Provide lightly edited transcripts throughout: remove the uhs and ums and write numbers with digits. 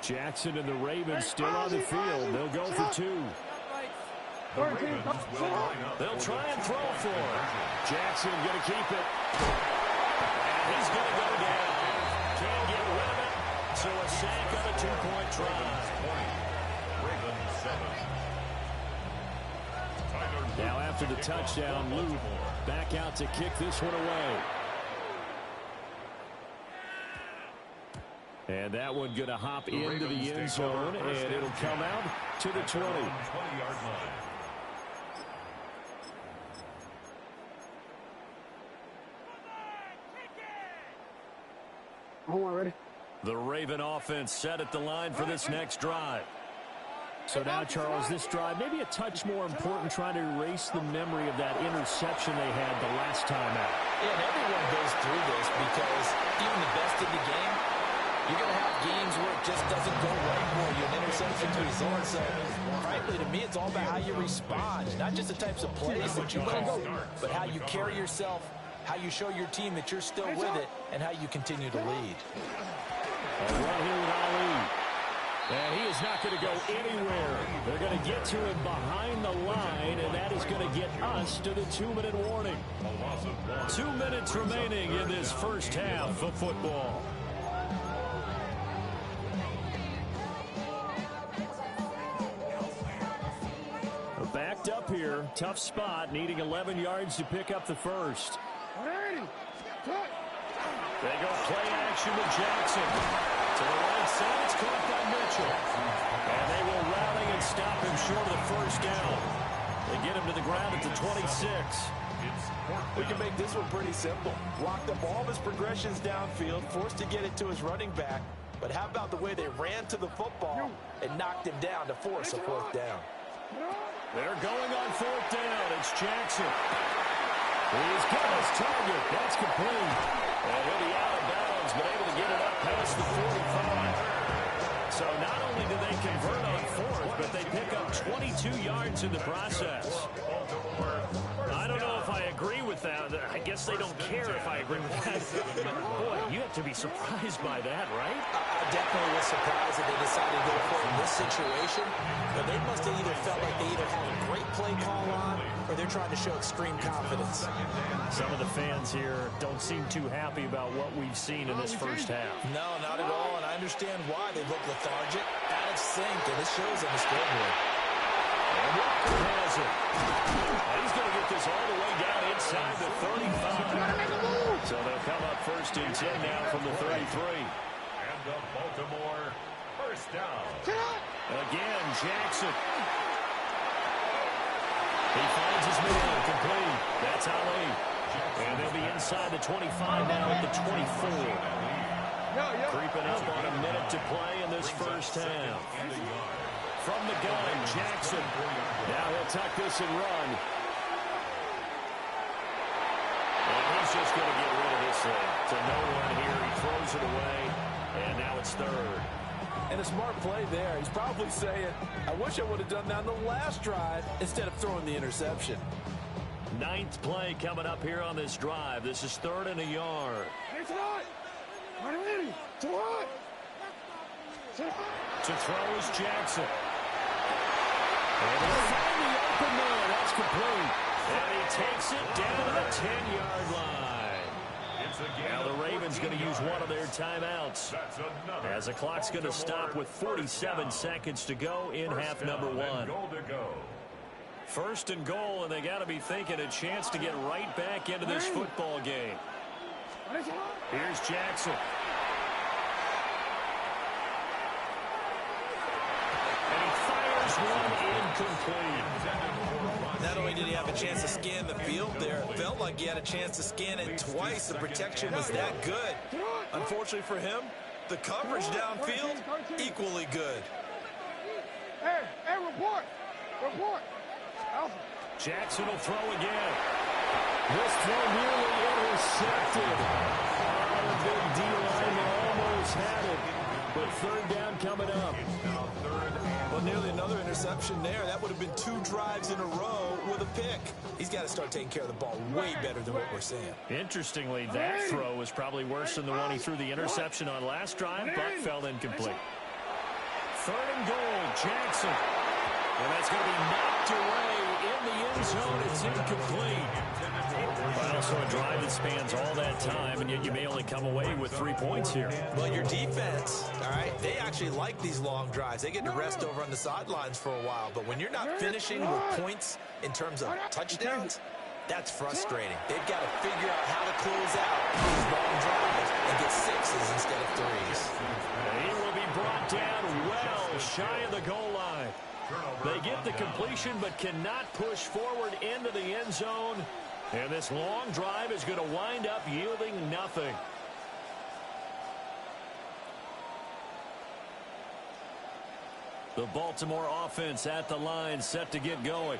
Jackson and the Ravens still on the field. They'll go for two. They'll try and throw for it. Jackson going to keep it. And he's going to go down. Can't get rid of it. So a sack on a two-point try. Now after the touchdown, Luke back out to kick this one away. And that one going to hop into the end zone, and it'll come out to the 20. Ready? The Raven offense set at the line for this next drive. So now, Charles, this drive maybe a touch more important, trying to erase the memory of that interception they had the last time out. Yeah, and everyone goes through this because even the best in the game, you're going to have games where it just doesn't go right for you. An interception results. So, frankly, to me, it's all about how you respond, not just the types of plays that you call, but how you carry yourself, how you show your team that you're still with it, and how you continue to lead. Right here with Ali. And he is not going to go anywhere. They're going to get to him behind the line, and that is going to get us to the 2-minute warning. 2 minutes remaining in this first half of football. Backed up here. Tough spot, needing 11 yards to pick up the first. They go play action with Jackson. To the right side, it's caught by Mitchell. And they will rally and stop him short of the first down. They get him to the ground at the 26. We can make this one pretty simple. Blocked up all of his progressions downfield, forced to get it to his running back. But how about the way they ran to the football and knocked him down to force a fourth down? They're going on fourth down. It's Jackson. He's got his target. That's complete. And he'll be out of bounds, but able to get it up past the 45. So not only do they convert on fourth, but they pick up 22 yards in the process. I don't know if I agree with that. I guess they don't care if I agree with that. Boy, you have to be surprised by that, right? I definitely was surprised that they decided to go for it in this situation. But they must have either felt like they either had a great play call on or they're trying to show extreme confidence. Some of the fans here don't seem too happy about what we've seen in this first half. No, not at all, and I understand why. They look lethargic, out of sync, and this shows on the scoreboard. And Walker has it. And he's going to get this all the way down inside the 35. So they'll come up first and 10 now from the 33. And the Baltimore first down. Again, Jackson. He finds his man, complete. That's Ali. And they'll be inside the 25 now at the 24. Creeping up on a minute to play in this first half. From the gun, Jackson. Now he'll tuck this and run. And he's just going to get rid of this thing. To no one here. He throws it away. And now it's third. And a smart play there. He's probably saying, I wish I would have done that on the last drive instead of throwing the interception. Ninth play coming up here on this drive. This is 3rd and a yard. To throw is Jackson. And he'll find the open man. That's complete. And he takes it down to the 10-yard line. Now the Ravens going to use one of their timeouts as the clock's going to stop with 47 seconds to go in half number 1. First and goal, and they got to be thinking a chance to get right back into this football game. Here's Jackson. And he fires one incomplete. Not only did he have a chance to scan the field there, it felt like he had a chance to scan it twice. The protection was that good. Unfortunately for him, the coverage downfield, equally good. Hey, report. Jackson will throw again. This throw nearly intercepted. Oh, a big D-lineman almost had it. But third down coming up. Well, nearly another interception there. That would have been 2 drives in a row with a pick. He's got to start taking care of the ball way better than what we're seeing. Interestingly, that throw was probably worse than the one he threw the interception on last drive, but fell incomplete. 3rd and goal, Jackson. And that's going to be knocked away in the end zone. It's incomplete. Well, so a drive that spans all that time, and yet you may only come away with 3 points here. Well, your defense, all right, they actually like these long drives. They get to rest over on the sidelines for a while. But when you're not finishing with points in terms of touchdowns, that's frustrating. They've got to figure out how to close out these long drives and get 6s instead of 3s. He will be brought down well shy of the goal line. They get the completion but cannot push forward into the end zone. And this long drive is going to wind up yielding nothing. The Baltimore offense at the line set to get going.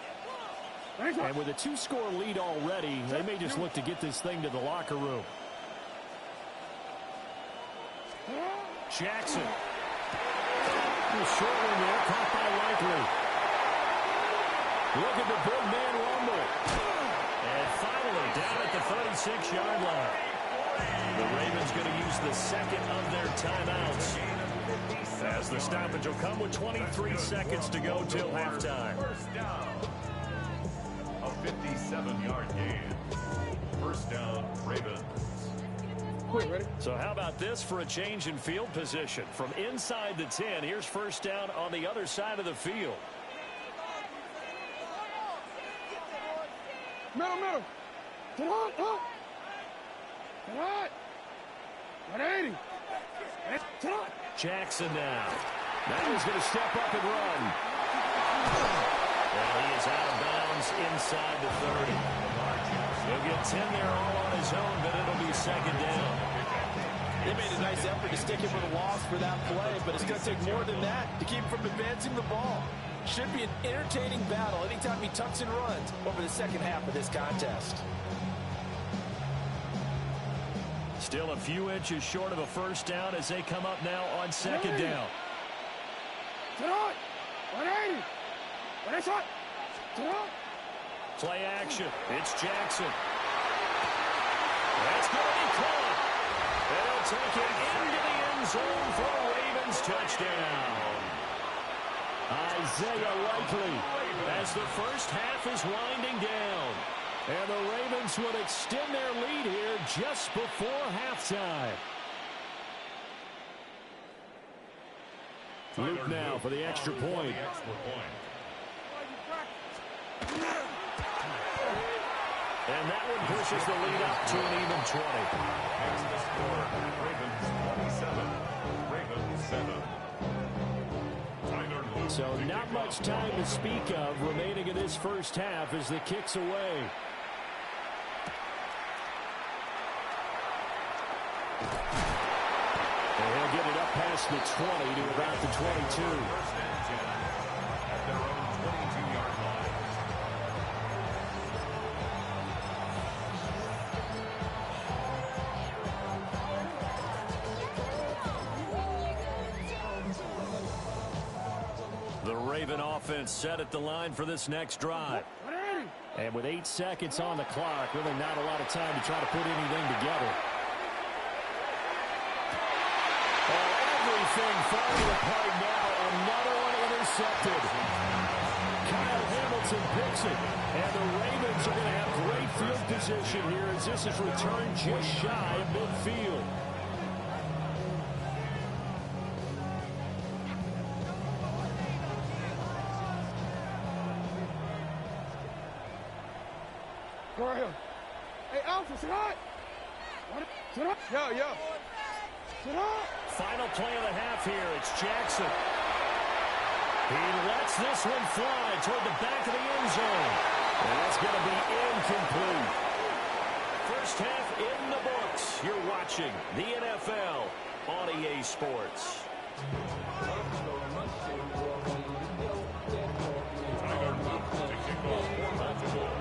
And with a 2-score lead already, they may just look to get this thing to the locker room. Jackson. Short one there, caught by Likely. Look at the big man rumble. And finally down at the 36-yard line. The Ravens going to use the second of their timeouts, as the stoppage will come with 23 seconds to go till halftime. First down. A 57-yard gain. First down, Ravens. Ready? So how about this for a change in field position? From inside the 10, here's first down on the other side of the field. Middle. Get on. Get on. 180. Get on. Jackson now. Now he's going to step up and run. Well, he is out of bounds inside the 30. He'll get 10 there all on his own, but it'll be second down. They made a nice effort to stick him with a loss for that play, but it's going to take more than that to keep him from advancing the ball. Should be an entertaining battle anytime he tucks and runs over the second half of this contest. Still a few inches short of a first down as they come up now on second down. Get on. 180. Get on. Get on. Play action. It's Jackson. That's going to be caught. They'll take it into the end zone for a Ravens touchdown. Isaiah Likely as the first half is winding down. And the Ravens would extend their lead here just before halftime. Luke now for the extra point. And that one pushes the lead up to an even 20. Makes the score Ravens 27, Ravens 7. So not much time to speak of remaining in this first half as the kick's away. And he'll get it up past the 20 to about the 22. First and 10 at their own 22-yard line. The Raven offense set at the line for this next drive. And with 8 seconds on the clock, really not a lot of time to try to put anything together. Everything falling apart now. Another one intercepted. Kyle Hamilton picks it. And the Ravens are going to have great field position here as this is returned just shy of midfield. Go right here. Hey, Alpha, sit up. Sit up. Yo. Sit up. Final play of the half here. It's Jackson. He lets this one fly toward the back of the end zone. And that's going to be incomplete. First half in the books. You're watching the NFL on EA Sports. Tyler Luke to kick off for Baltimore.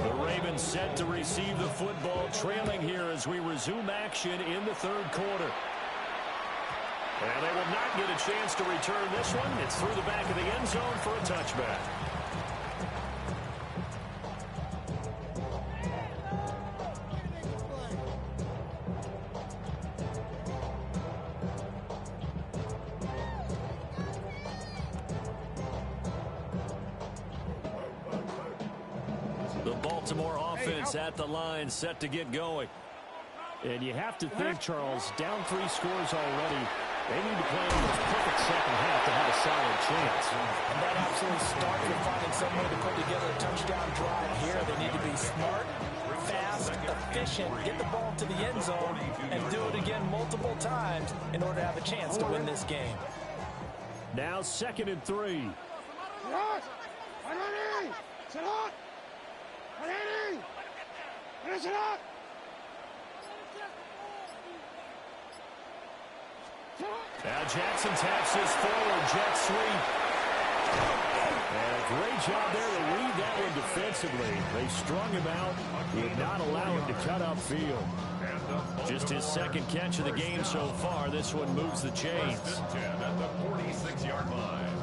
The Ravens set to receive the football, trailing here as we resume action in the third quarter. And they will not get a chance to return this one. It's through the back of the end zone for a touchback. The Baltimore offense at the line, set to get going. And you have to think, Charles, down 3 scores already. They need to play in this perfect second half to have a solid chance. And that absolutely starts with finding some way to put together a touchdown drive here. They need to be smart, fast, efficient, get the ball to the end zone, and do it again multiple times in order to have a chance to win this game. Now 2nd and 3. Now Jackson taps this forward, jet sweep. And a great job there to read that one defensively. They strung him out, would not allow him to cut upfield. Just his 2nd catch of the game so far. This one moves the chains. At the 46-yard line.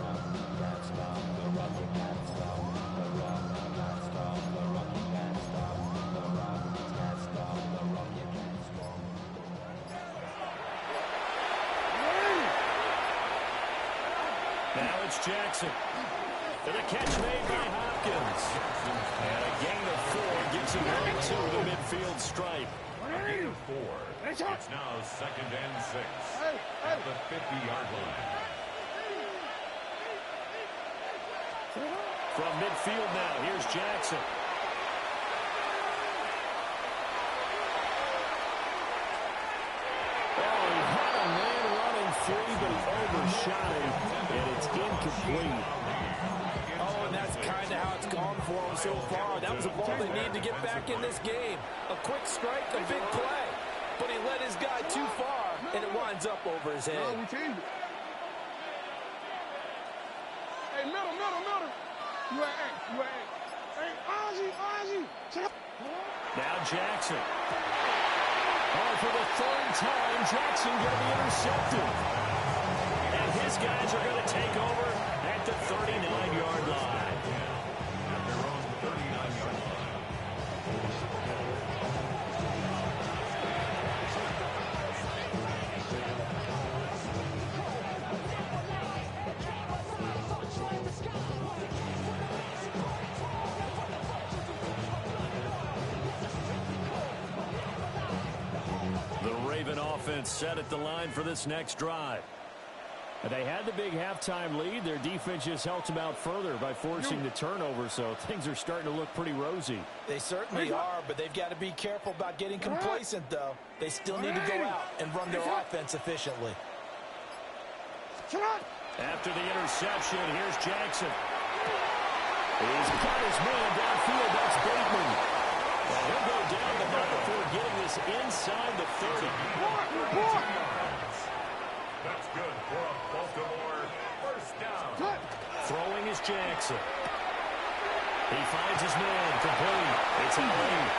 Now it's Jackson. And a catch made by Hopkins. And a gain of 4 gets him right to the midfield stripe. A gain of 4. It's now 2nd and 6 at the 50-yard line. From midfield now, here's Jackson. Oh, he had a man running free, but he overshot him, and it's incomplete. Oh, and that's kind of how it's gone for them so far. That was a ball they need to get back in this game. A quick strike, a big play. But he led his guy too far, and it winds up over his head. No, we changed it. Hey, middle. You at A. Hey, Ozzy. Sit up. Now Jackson. Oh, for the 3rd time, Jackson going to be intercepted. And his guys are going to take over at the 39-yard line. At their own 39-yard line. Offense set at the line for this next drive. They had the big halftime lead. Their defense just helped them out further by forcing the turnover, so things are starting to look pretty rosy. They certainly are, but they've got to be careful about getting complacent, though. They still need to go out and run their offense efficiently. After the interception, here's Jackson. He's got his man downfield. That's Bateman. Well, he'll go down the mark before getting this inside the 30. That's good for a Baltimore first down. Throwing is Jackson. He finds his man complete. It's Na-illy.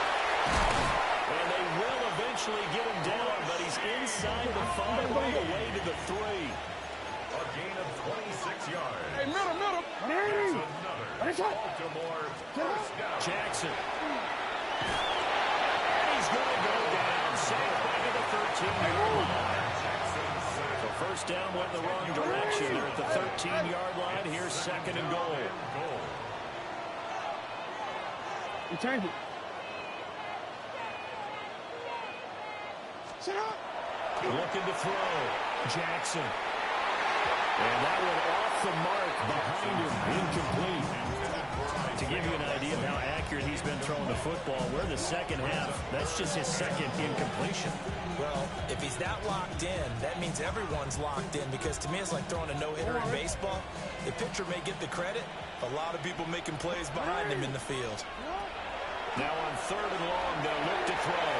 And they will eventually get him down, but he's inside the 5 all the way to the 3. A gain of 26 yards. Hey, middle. That's another Baltimore first down. Jackson. And he's going to go down. Safe back at the 13-yard line. So first down went the wrong direction. They're at the 13-yard line. Here's 2nd and goal. We changed it. Sit up. Looking to throw. Jackson. And that one off the mark behind him. Incomplete. To give you an idea of how accurate he's been throwing the football, we're in the second half. That's just his 2nd incompletion. Well, if he's that locked in, that means everyone's locked in, because to me it's like throwing a no-hitter in baseball. The pitcher may get the credit, a lot of people making plays behind him in the field. Now on 3rd and long, they'll look to throw.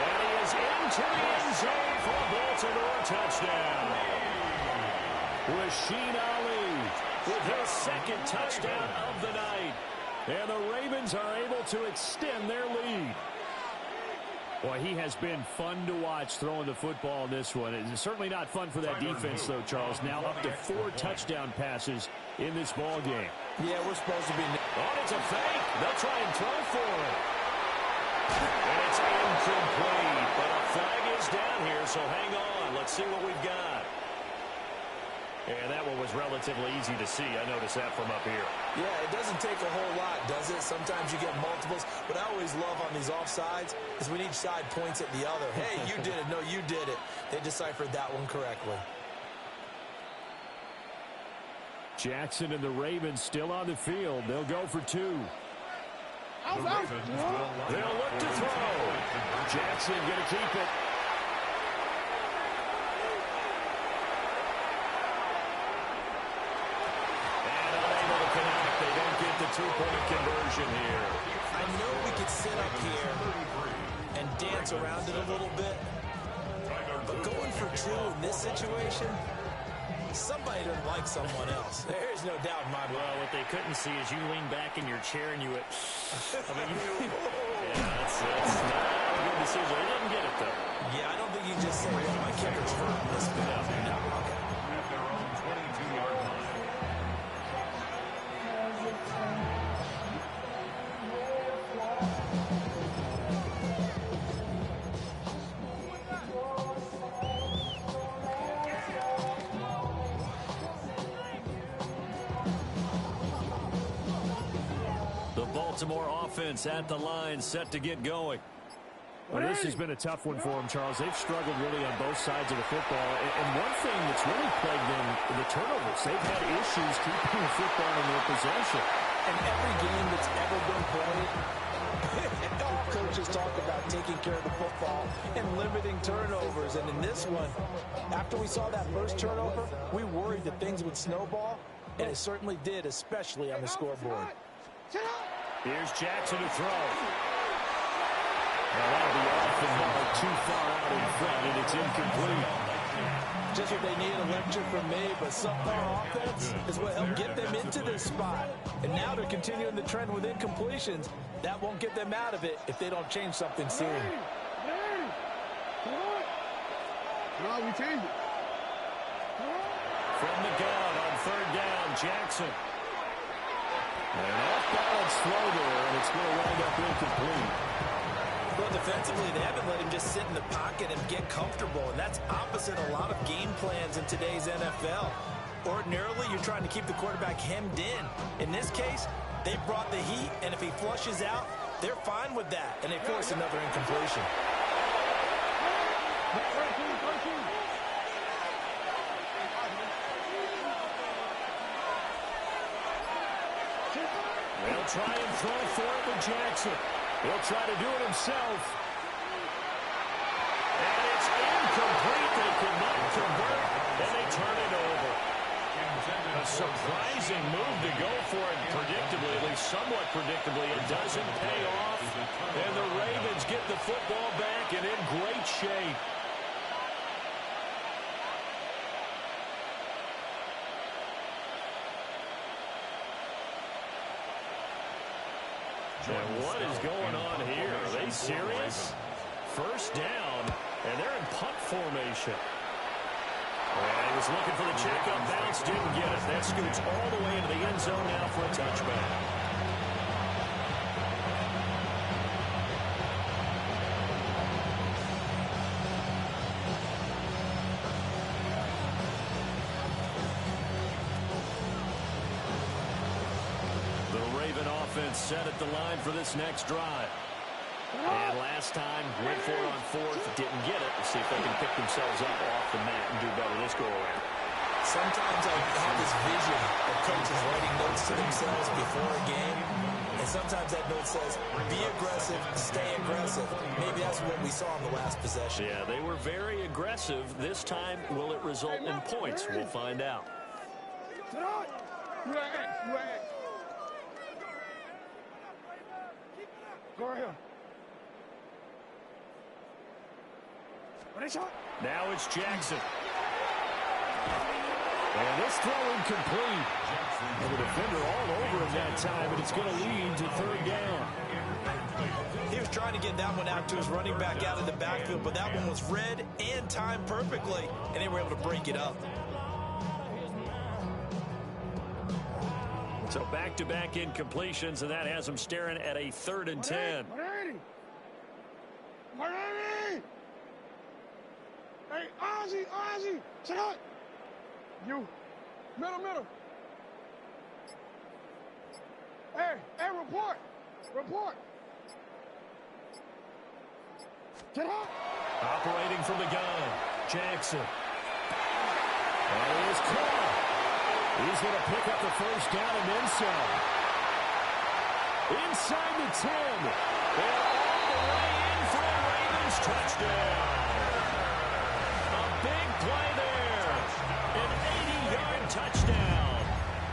And he is into the end zone for a Baltimore touchdown. Na-illy with his 2nd touchdown of the night. And the Ravens are able to extend their lead. Boy, he has been fun to watch throwing the football in this one. It's certainly not fun for that defense, though, Charles. Now up to 4 touchdown passes in this ball game. Yeah, we're supposed to be... Oh, it's a fake. They'll try and throw for it. And it's incomplete. But a flag is down here, so hang on. Let's see what we've got. And that one was relatively easy to see. I noticed that from up here. Yeah, it doesn't take a whole lot, does it? Sometimes you get multiples. What I always love on these offsides is when each side points at the other. Hey, you did it. No, you did it. They deciphered that one correctly. Jackson and the Ravens still on the field. They'll go for two. Out. They'll look to throw. Jackson going to keep it. And unable to connect. They don't get the two-point conversion here. I know we could sit up here and dance around it a little bit, but going for two in this situation, somebody doesn't like someone else. There's no doubt in my mind. Well, what they couldn't see is you lean back in your chair and you went, yeah, that's not a good decision. He didn't get it, though. Yeah, I don't think you just say, well, my kicker's hurting this bit. No. At their own 22-yard line. Baltimore offense at the line, set to get going. Well, this has been a tough one for them, Charles. They've struggled really on both sides of the football. And one thing that's really plagued them, the turnovers. They've had issues keeping the football in their possession. And every game that's ever been played, all coaches talk about taking care of the football and limiting turnovers. And in this one, after we saw that first turnover, we worried that things would snowball, and it certainly did, especially on the scoreboard. Here's Jackson to throw. Now that'll be off the ball too far out in front, and it's incomplete. Just what they need, a lecture from me, but subpar offense is what helped get them into this spot. And now they're continuing the trend with incompletions. That won't get them out of it if they don't change something soon. No, we changed it. From the gun on third down, Jackson. And an off-balance throw there, and it's going to wind up incomplete. Well, defensively, they haven't let him just sit in the pocket and get comfortable, and that's opposite a lot of game plans in today's NFL. Ordinarily, you're trying to keep the quarterback hemmed in. In this case, they brought the heat, and if he flushes out, they're fine with that, and they force another incompletion. They'll try and throw for it with Jackson. He'll try to do it himself. And it's incomplete. They could not convert, and they turn it over. A surprising move to go for it predictably, at least somewhat predictably. It doesn't pay off, and the Ravens get the football back and in great shape. And what is going on here? Are they serious? First down, and they're in punt formation. And he was looking for the checkup bounce, didn't get it. That scoots all the way into the end zone now for a touchback. Set at the line for this next drive. And last time, went for it on fourth, didn't get it. Let's see if they can pick themselves up off the mat and do better this go-around. Sometimes I have this vision of coaches writing notes to themselves before a game, and sometimes that note says, be aggressive, stay aggressive. Maybe that's what we saw in the last possession. Yeah, they were very aggressive. This time, will it result in points? We'll find out. Go right here. Now it's Jackson. And this throw incomplete. And the defender all over him that time, and it's going to lead to third down. He was trying to get that one out to his running back out of the backfield, but that one was read and timed perfectly, and they were able to break it up. So back-to-back incompletions, and that has them staring at a 3rd and 10. Hey, Ozzy, sit up. You. Middle. Hey, report. Get up. Operating from the gun, Jackson. And he is caught. He's going to pick up the first down and then some. Inside the 10. And all the way in for a Ravens touchdown. A big play there. An 80-yard touchdown.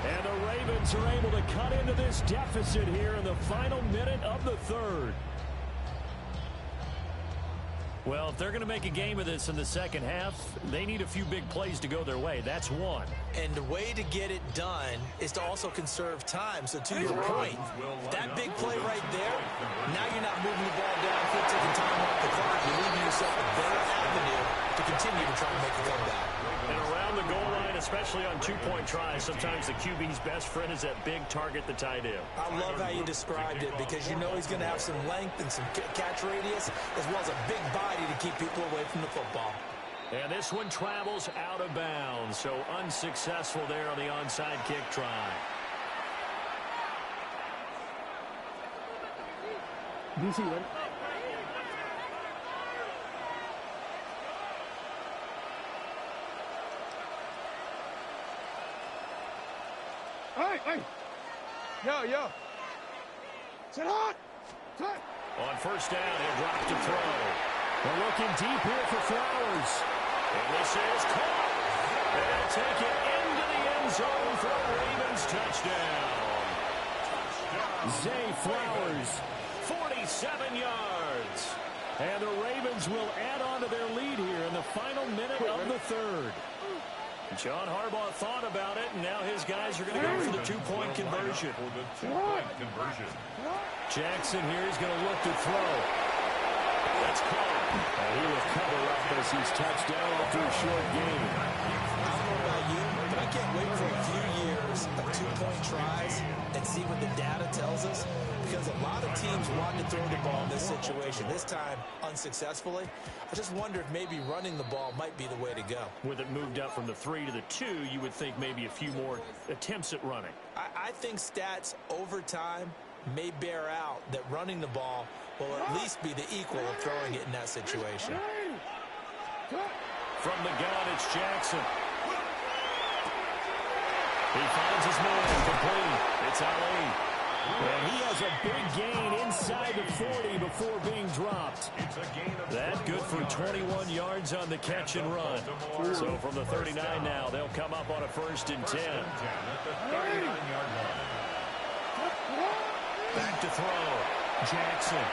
And the Ravens are able to cut into this deficit here in the final minute of the third. Well, if they're going to make a game of this in the second half, they need a few big plays to go their way. That's one. And the way to get it done is to also conserve time. So to your point, that big play right there, now you're not moving the ball downfield, taking time off the clock. You're leaving yourself a better avenue to continue to try to make a comeback. And around the goal line, especially on two-point tries, sometimes the QB's best friend is that big target, the tight end. I love how you described it because you know he's going to have some length and some catch radius as well as a big body to keep people away from the football. And this one travels out of bounds, so unsuccessful there on the onside kick try. DC, ready? Hey. Yo. Sit hot. On first down, he'll drop to throw. They're looking deep here for Flowers. And this is caught. They'll take it into the end zone for a Ravens touchdown. Zay Flowers, 47 yards. And the Ravens will add on to their lead here in the final minute of the third. John Harbaugh thought about it, and now his guys are going to go for the two-point conversion. Jackson here is going to look to throw. That's caught. And he will cover up as he's touched down after a short gain. I don't know about you, but I can't wait for a few years of two-point tries and see what the data tells us. Because a lot of teams wanted to throw the ball in this situation, this time unsuccessfully. I just wonder if maybe running the ball might be the way to go. With it moved up from the 3 to the 2, you would think maybe a few more attempts at running. I think stats over time may bear out that running the ball will at least be the equal of throwing it in that situation. From the gun, it's Jackson. He finds his man complete. It's Na-illy. And he has a big gain inside the 40 before being dropped. That good for 21 yards on the catch and run. So from the 39 now, they'll come up on a 1st and 10. Back to throw. Jackson.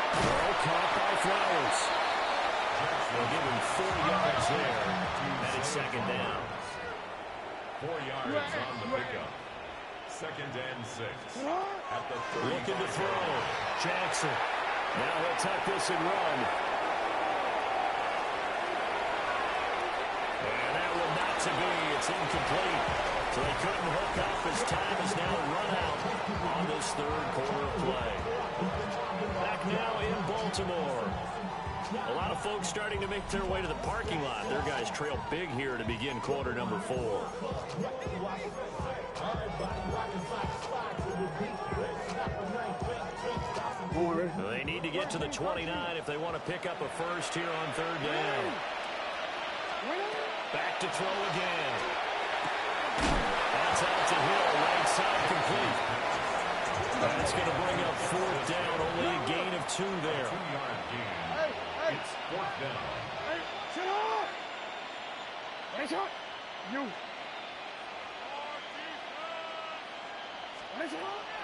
Throw caught by Flowers. They'll give him 4 yards there. And it's 2nd down. 4 yards on the pickup. 2nd and 6. At the 35. Looking to throw. Jackson. Now he'll tuck this and run. And that one not to be. It's incomplete. So he couldn't hook up. His time is now run out on this 3rd quarter play. Back now in Baltimore. A lot of folks starting to make their way to the parking lot. Their guys trail big here to begin quarter number 4. They need to get to the 29 if they want to pick up a first here on 3rd down. Back to throw again. That's out to Hill, right side complete. That's going to bring up 4th down, only a gain of 2 there. 2-yard gain. It's 4th down. Hey, sit up! Hey, shot! You.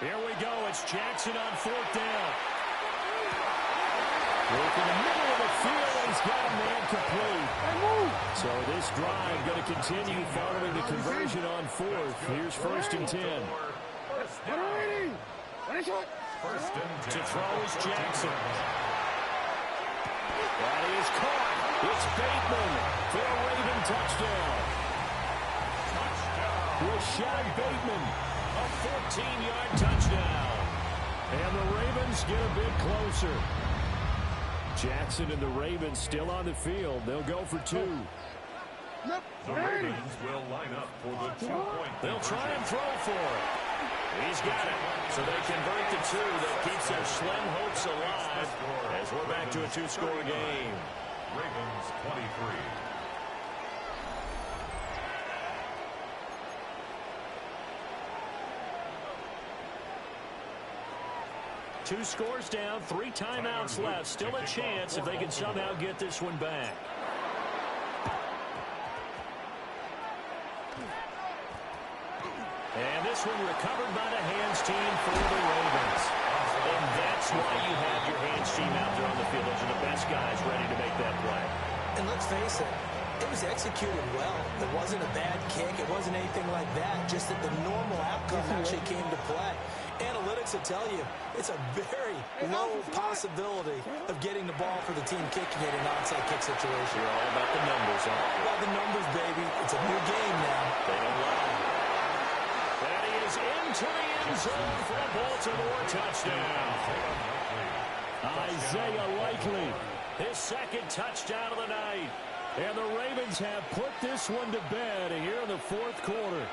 Here we go. It's Jackson on 4th down. Look in the middle of the field. He's got a man complete. So this drive going to continue following the conversion on 4th. Here's 1st and 10. To throw is Jackson. That is caught. It's Bateman for a Raven touchdown. Rashad Bateman, a 14-yard touchdown. And the Ravens get a bit closer. Jackson and the Ravens still on the field. They'll go for 2. The Ravens will line up for the 2-point. They'll try and throw for it. He's got it. So they convert the 2. That keeps their slim hopes alive as we're back to a 2-score game. Ravens 23. Two scores down, 3 timeouts left. Still a chance if they can somehow get this one back. And this one recovered by the hands team for the Ravens. And that's why you have your hands team out there on the field. Those are the best guys ready to make that play. And let's face it, it was executed well. It wasn't a bad kick. It wasn't anything like that. Just that the normal outcome actually came to play. Analytics will tell you it's a very low possibility of getting the ball for the team kicking it in an onside kick situation. You're all about the numbers, huh? All about the numbers, baby. It's a new game now. They don't lie. That is into the end zone for a Baltimore touchdown. Isaiah Likely, his second touchdown of the night. And the Ravens have put this one to bed here in the 4th quarter.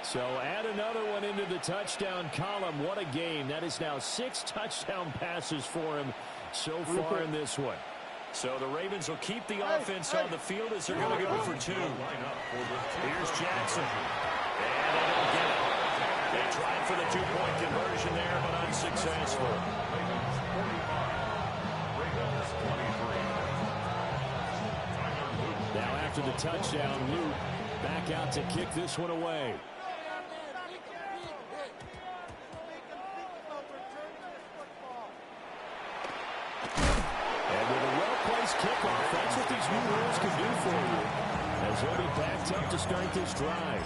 So add another one into the touchdown column. What a game. That is now 6 touchdown passes for him so far in this one. So the Ravens will keep the offense on the field as they're going to go for 2. Here's Jackson. And they don't get it. They tried for the 2-point conversion there, but unsuccessful. Now after the touchdown, Luke back out to kick this one away. And with a well-placed kickoff, that's what these new rules can do for you. As they'll be backed up to start this drive.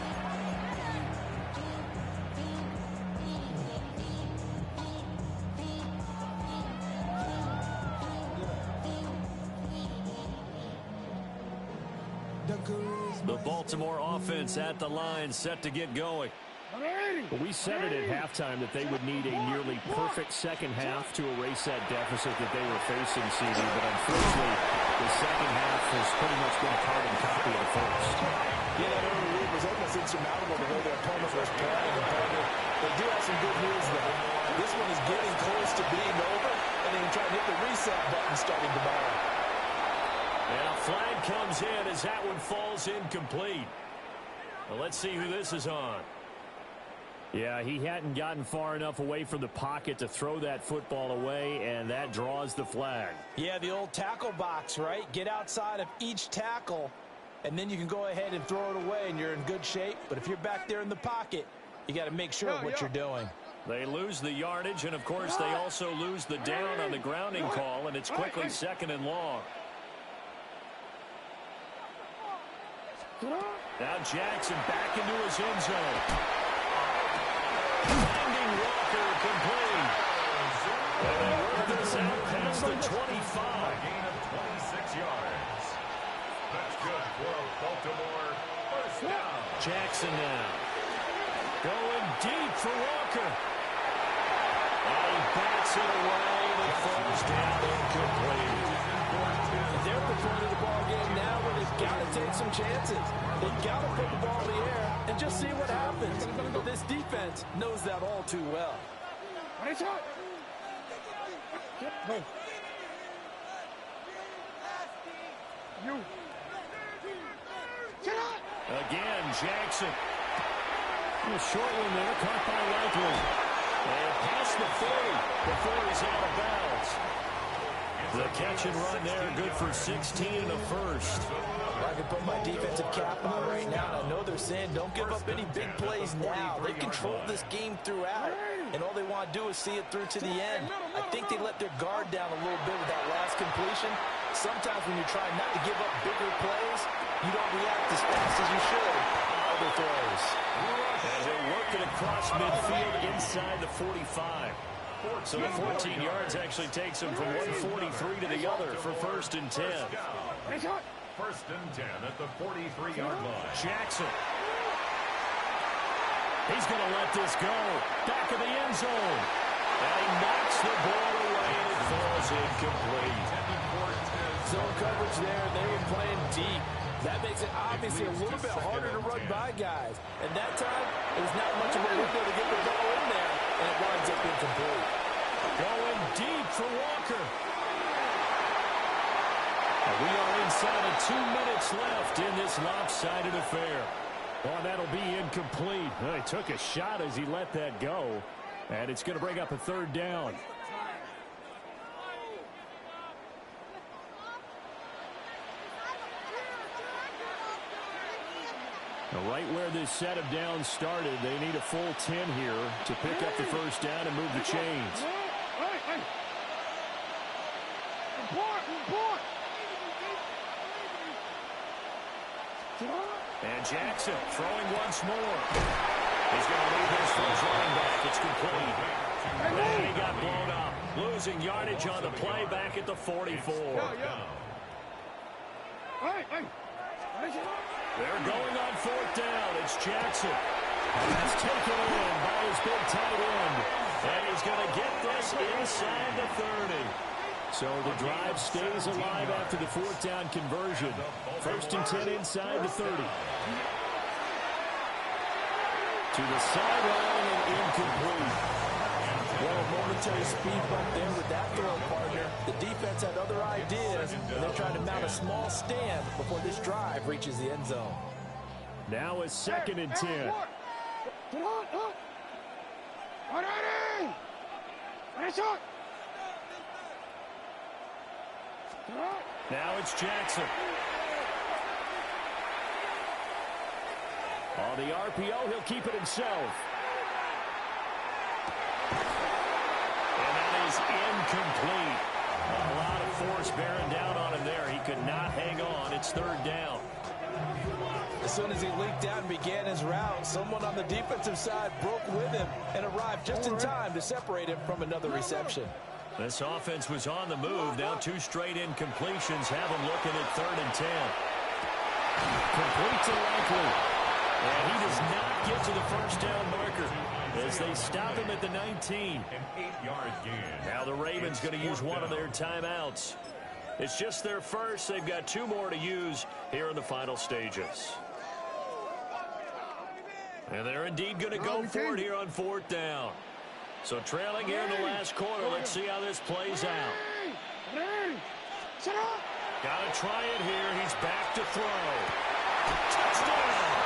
The Baltimore offense at the line, set to get going. We said it at halftime that they would need a nearly perfect second half to erase that deficit that they were facing, CD, but unfortunately, the second half has pretty much been a carbon copy of the first. Yeah, that early lead was almost insurmountable the way their opponent was playing. They do have some good news, though. This one is getting close to being over, and they can try and hit the reset button starting tomorrow. And a flag comes in as that one falls incomplete. Well, let's see who this is on. Yeah, he hadn't gotten far enough away from the pocket to throw that football away, and that draws the flag. Yeah, the old tackle box, right? Get outside of each tackle, and then you can go ahead and throw it away, and you're in good shape. But if you're back there in the pocket, you got to make sure what you're doing. They lose the yardage, and, of course, they also lose the down on the grounding call, and it's quickly 2nd and long. Now Jackson back into his end zone. Finding Walker complete. And they work this out past the 25. Gain of 26 yards. That's good for Baltimore. First down. Jackson now. Going deep for Walker. And he bats it away, and it falls down incomplete. They're at the point of the ball game now where they've got to take some chances. They've got to put the ball in the air and just see what happens. But this defense knows that all too well. Again, Jackson. A short one there, caught by Likely. And past the 30 before he's out of bounds. The catch and run there, good for 16 and a first. I can put my defensive cap on right now, and I know they're saying don't give up any big plays now. They controlled this game throughout, and all they want to do is see it through to the end. I think they let their guard down a little bit with that last completion. Sometimes when you're trying not to give up bigger plays, you don't react as fast as you should on other throws. And he'll work it across midfield inside the 45. So the 14 yards actually takes him from 143 to the other for 1st and 10. First and 10 at the 43-yard line. Jackson. He's going to let this go. Back of the end zone. And he knocks the ball away, and it falls incomplete. Zone coverage there. They were playing deep. That makes it obviously a little bit harder to run by guys. And that time, there's not much of a window to get the ball in there, and it winds up incomplete. Going deep for Walker. And we are inside of 2 minutes left in this lopsided affair. Oh, that'll be incomplete. Well, he took a shot as he let that go. And it's going to bring up a third down. Right where this set of downs started, they need a full 10 here to pick up the first down and move the chains. And Jackson throwing once more. He's going to leave this for his running back. It's complete. And he got blown up. Losing yardage on the play back at the 44. They're going on fourth down. It's Jackson. And that's taken in by his big tight end. And he's going to get this inside the 30. So the drive stays alive after the fourth down conversion. First and 10 inside the 30. To the sideline and incomplete. Well, a momentary speed bump there with that throw partner. The defense had other ideas, and they're trying to mount a small stand before this drive reaches the end zone. Now it's second and 10. Now it's Jackson. On the RPO, he'll keep it himself. And that is incomplete. A lot of force bearing down on him there. He could not hang on. It's third down. As soon as he leaked out and began his route, someone on the defensive side broke with him and arrived just in time to separate him from another reception. This offense was on the move. Now 2 straight incompletions have him looking at third and 10. Complete to Likely. And he does not get to the first down marker as they stop him at the 19. An 8-yard gain. Now the Ravens going to use one of their timeouts. It's just their first. They've got 2 more to use here in the final stages. And they're indeed going to go for it here on fourth down. So trailing here in the last quarter. Let's see how this plays out. Got to try it here. He's back to throw. Touchdown!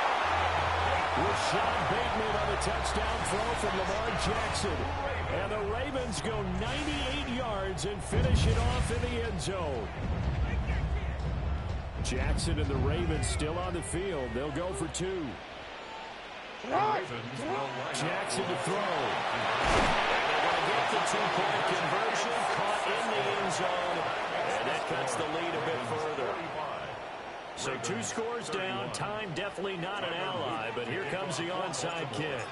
Rashad Bateman on the touchdown throw from Lamar Jackson. And the Ravens go 98 yards and finish it off in the end zone. Jackson and the Ravens still on the field. They'll go for 2. Jackson to throw. And they're going to get the 2-point conversion. Caught in the end zone. And that cuts the lead a bit further. So 2 scores down. Time definitely not an ally, but here comes the onside kick.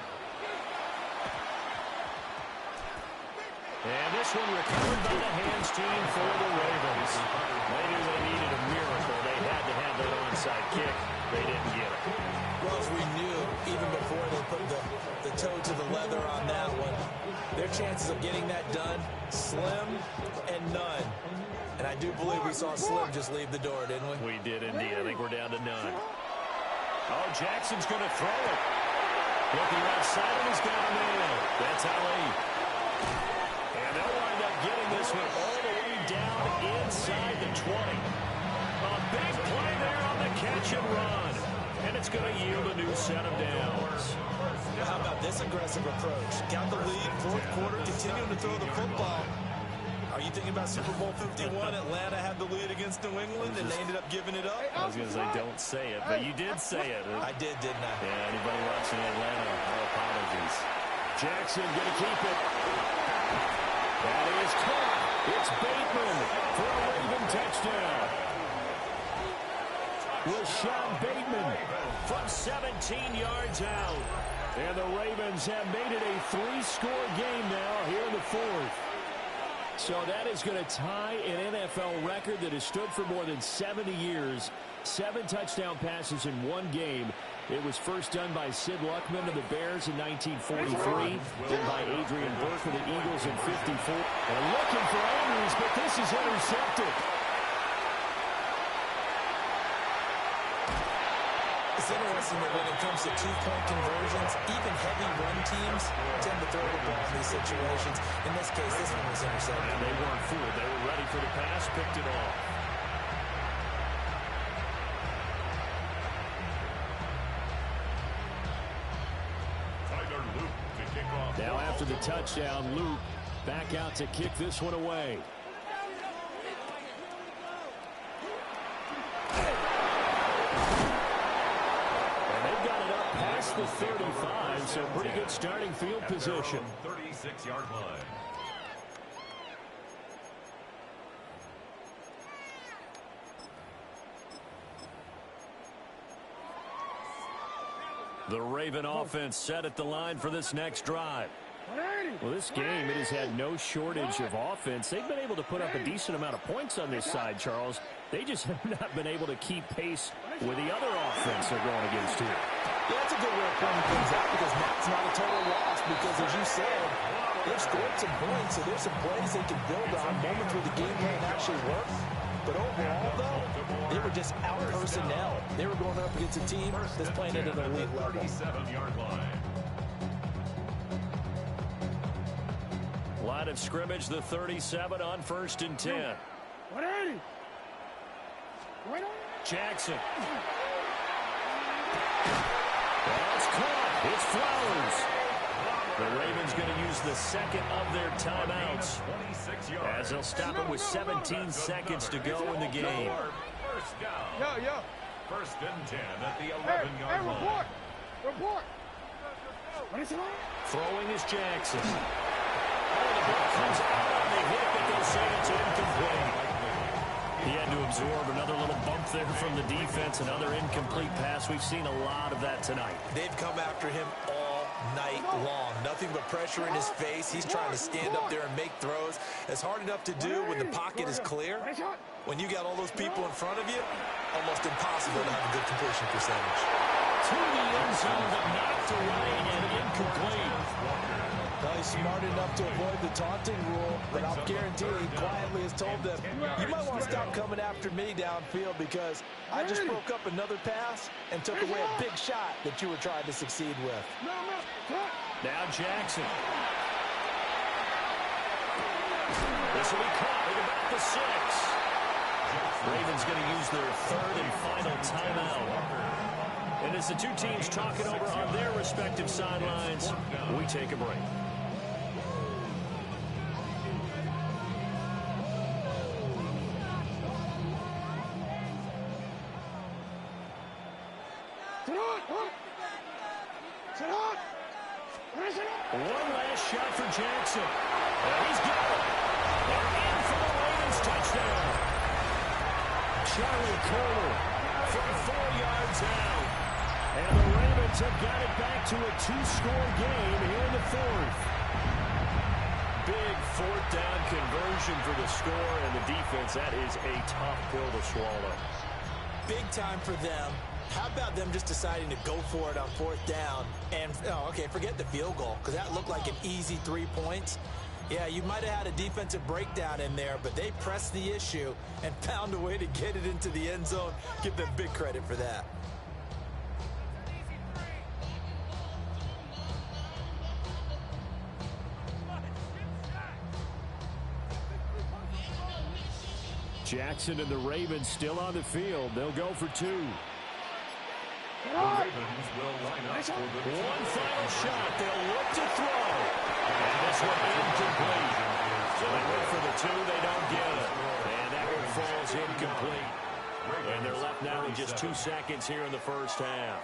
And this one recovered by the hands team for the Ravens. They knew they needed a miracle. They had to have that onside kick. They didn't get it. Well, as we knew, even before they put the toe to the leather on that one, their chances of getting that done, slim and none. And I do believe we saw Slim just leave the door, didn't we? We did indeed. I think we're down to none. Oh, Jackson's going to throw it. Looking outside, and he's got a man. That's Na-illy. And they'll wind up getting this one all the way down inside the 20. A big play there on the catch and run. And it's going to yield a new set of downs. How about this aggressive approach? Got the lead, fourth quarter, continuing to throw the football. Are you thinking about Super Bowl 51? Atlanta had the lead against New England, and they ended up giving it up? I was going to say, don't say it, but you did say it. I did, didn't I? Yeah, anybody watching Atlanta, no apologies. Jackson going to keep it. That is caught. It's Bateman for a Raven touchdown. Rashad Bateman from 17 yards out. And the Ravens have made it a 3-score game now here in the fourth. So that is going to tie an NFL record that has stood for more than 70 years. 7 touchdown passes in 1 game. It was first done by Sid Luckman of the Bears in 1943, then by Adrian Burke of the Eagles in 54. And looking for Andrews, but this is intercepted. It's interesting that when it comes to two-point conversions, even heavy run teams tend to throw the ball in these situations. In this case, this one was intercepted. And they weren't fooled. They were ready for the pass, picked it off. Now after the touchdown, Luke back out to kick this one away. And they've got it up past the 35, so pretty good starting field position. 36-yard line. The Raven offense set at the line for this next drive. Well, this game, it has had no shortage of offense. They've been able to put up a decent amount of points on this side, Charles. They just have not been able to keep pace with the other offense they're going against here. Yeah, that's a good way of pointing things out because that's not a total loss because, as you said, they've scored some points, so there's some plays they can build on, moments where the game plan actually works. But overall, though, they were just out-personnel. They were going up against a team that's playing at an elite level. 37-yard line. Line of scrimmage, the 37 on 1st and 10. 180. Jackson. That's caught. It's Flowers. The Ravens going to use the second of their timeouts as they'll stop it with 17 seconds to go in the game. First down. Yeah. 1st and 10 at the 11-yard line. Report. What is it on? Throwing is Jackson. The ball comes out on the hit, but they'll say it's incomplete. He had to absorb another little bump there from the defense, another incomplete pass. We've seen a lot of that tonight. They've come after him all night long. Nothing but pressure in his face. He's trying to stand up there and make throws. It's hard enough to do when the pocket is clear. When you got all those people in front of you, almost impossible to have a good completion percentage. To the end zone, but knocked away and incomplete. Well, he's smart enough to avoid the taunting rule, but I'll guarantee he quietly has told them, you might want to stop coming after me downfield because I just broke up another pass and took away a big shot that you were trying to succeed with. Now Jackson. This will be caught at about the 6. Ravens going to use their 3rd and final timeout. And as the two teams talking over on their respective sidelines, we take a break. One last shot for Jackson. And he's got it. And in for the Ravens touchdown. Charlie Kohler from 4 yards out. And the Ravens have got it back to a 2-score game here in the 4th. Big 4th down conversion for the score, and the defense, that is a tough pill to swallow. Big time for them. How about them just deciding to go for it on 4th down? And, forget the field goal, because that looked like an easy 3 points. Yeah, you might have had a defensive breakdown in there, but they pressed the issue and found a way to get it into the end zone. Give them big credit for that. Jackson and the Ravens still on the field. They'll go for 2. The Ravens will line up for the one final shot. They'll look to throw. And this one incomplete. So they look for the 2. They don't get it. And that one falls incomplete. And they're left now in just 2 seconds here in the first half.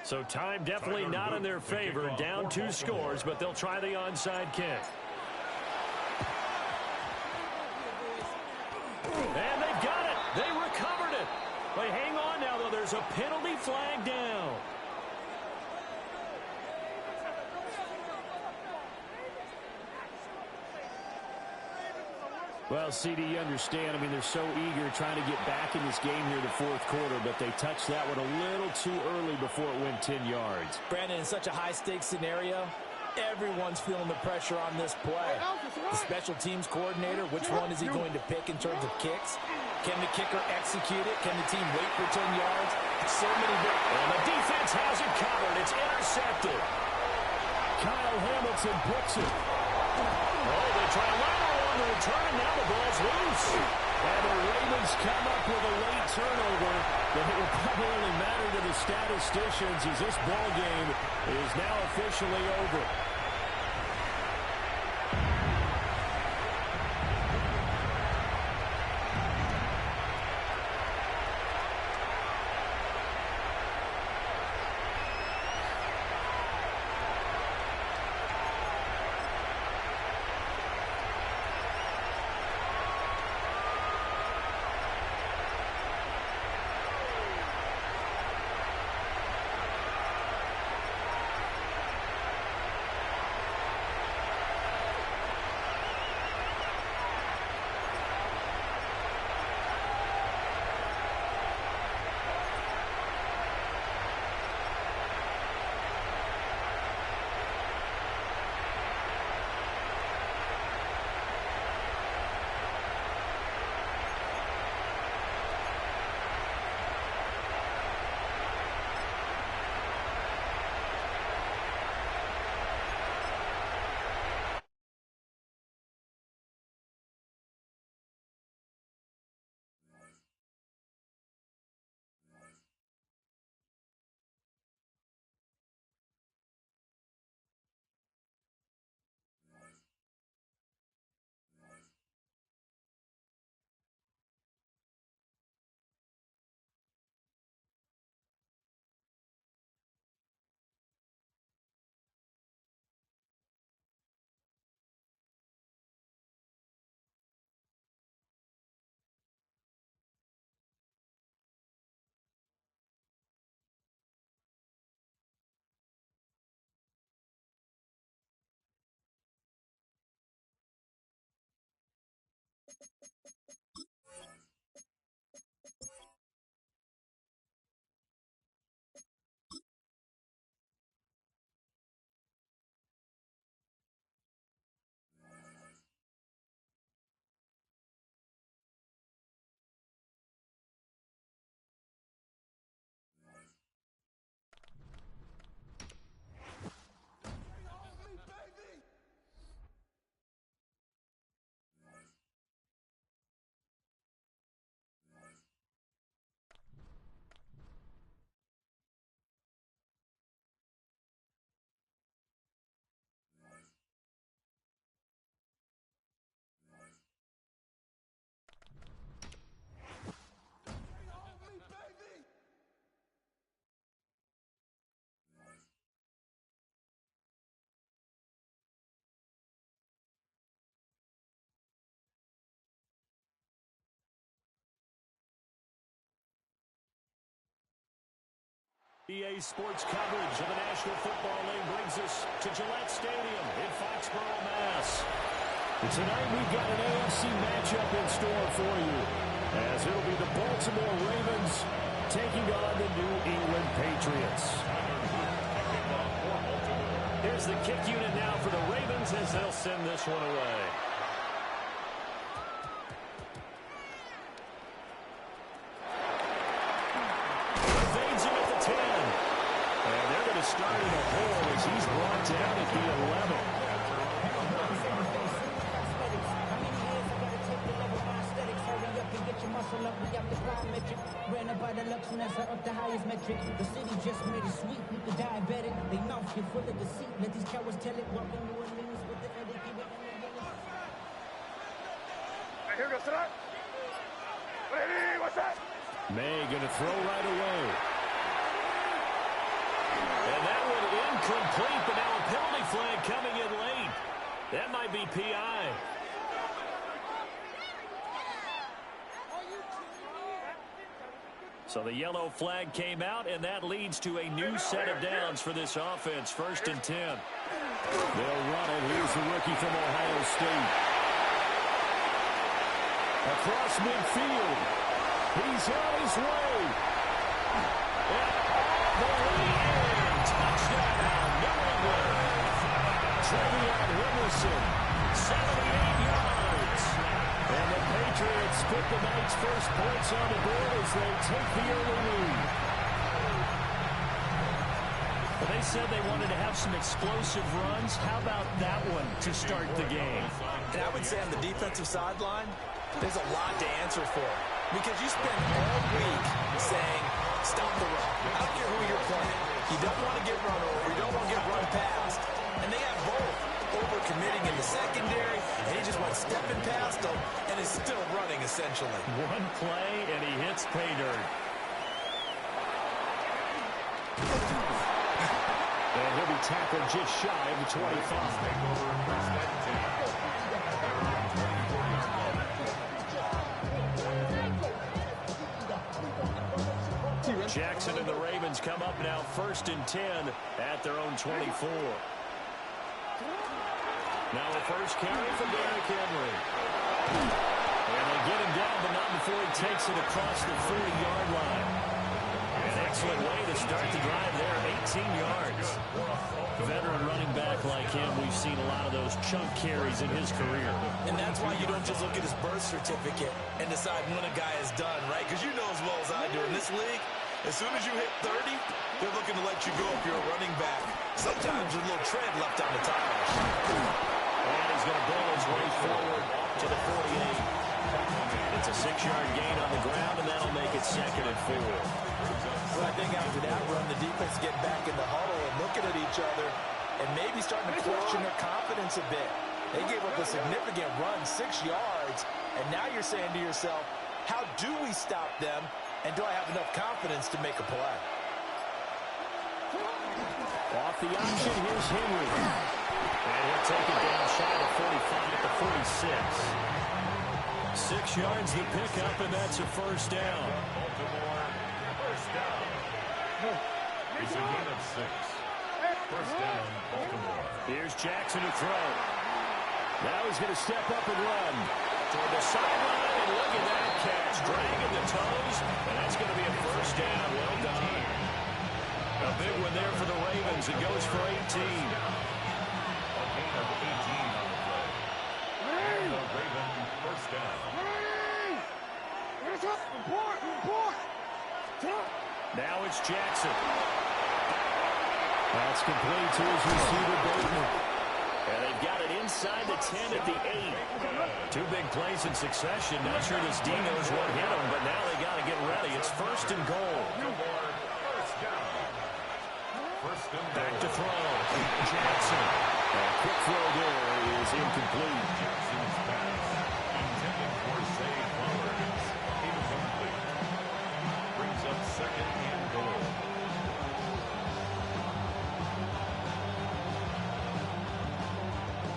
So time definitely not in their favor. Down 2 scores, but they'll try the onside kick. And they've got it. They recovered it. But hang on now, though. There's a penalty flag down. Well, CD, you understand. I mean, they're so eager trying to get back in this game here in the 4th quarter, but they touched that one a little too early before it went 10 yards. Brandon, in such a high-stakes scenario, Everyone's feeling the pressure on this play. The special teams coordinator, which one is he going to pick in terms of kicks? Can the kicker execute it? Can the team wait for 10 yards? So many big... And the defense has it covered. It's intercepted. Kyle Hamilton picks it. Oh, they try a lateral on the return. Now the ball's loose. And the Ravens come up with a late turnover, but it will probably only matter to the statisticians as this ball game is now officially over. EA Sports coverage of the National Football League brings us to Gillette Stadium in Foxborough, Mass. And tonight we've got an AFC matchup in store for you, as it'll be the Baltimore Ravens taking on the New England Patriots. Here's the kick unit now for the Ravens as they'll send this one away. Starting a hole as he's brought down at the 11. Ran by the Luxembourg up the highest metric. The city just made it sweet with the diabetic. They mouth get full of deceit. Let these cowards tell it. Walk in New Orleans with the etiquette. Here goes tonight. What's that? May gonna throw right away. And that one incomplete, but now a penalty flag coming in late. That might be PI. So the yellow flag came out, and that leads to a new set of downs for this offense. 1st and 10. They'll run it. Here's the rookie from Ohio State. Across midfield. He's on his way. And the lead. Touchdown, New England. Jackson, 78 yards. And the Patriots put the night's first points on the board as they take the early lead. Well, they said they wanted to have some explosive runs. How about that one to start the game? And I would say on the defensive sideline, there's a lot to answer for. Because you spend all week saying, stop the run. I don't care who you're playing. You don't want to get run over. You don't want to get run past. And they have both. Overcommitting in the secondary, and he just went stepping past them and is still running, essentially. One play, and he hits pay dirt. And he'll be tackled just shy of the 25. Jackson and the Ravens come up now 1st and 10 at their own 24. Now a first carry for Derrick Henry. And they get him down, but not before he takes it across the 40-yard line. An excellent way to start the drive there, 18 yards. Veteran running back like him, we've seen a lot of those chunk carries in his career. And that's why you don't just look at his birth certificate and decide when a guy is done, right? Because you know as well as I do, in this league, as soon as you hit 30, they're looking to let you go if you're a running back. Sometimes there's a little tread left on the tires. And he's going to blow his way forward to the 48. It's a 6-yard gain on the ground, and that'll make it 2nd and 4. Well, I think after that run, the defense getting back in the huddle and looking at each other and maybe starting to question their confidence a bit. They gave up a significant run, 6 yards, and now you're saying to yourself, how do we stop them, and do I have enough confidence to make a play? Off the option, here's Henry. And he'll take it down shy of 45 at the 46. 6 yards the pickup, and that's a first down. Baltimore, first down. It's a gain of 6. First down, Baltimore. Here's Jackson to throw. Now he's going to step up and run toward the sideline, and look at that catch. Dragging the toes, and that's going to be a first down. Well done. A big one there for the Ravens. It goes for 18. A gain of 18 on the play. And the Raven first down. Now it's Jackson. That's complete to his receiver, Bateman. And they've got it inside the 10 at the 8. 2 big plays in succession. Not sure this D knows what hit him, but now they got to get ready. It's 1st and goal. First down. First and Back to goal. throw. Jackson. A quick throw there is incomplete. Jackson's pass, intended for Zay Flowers, incomplete. Brings up 2nd and goal.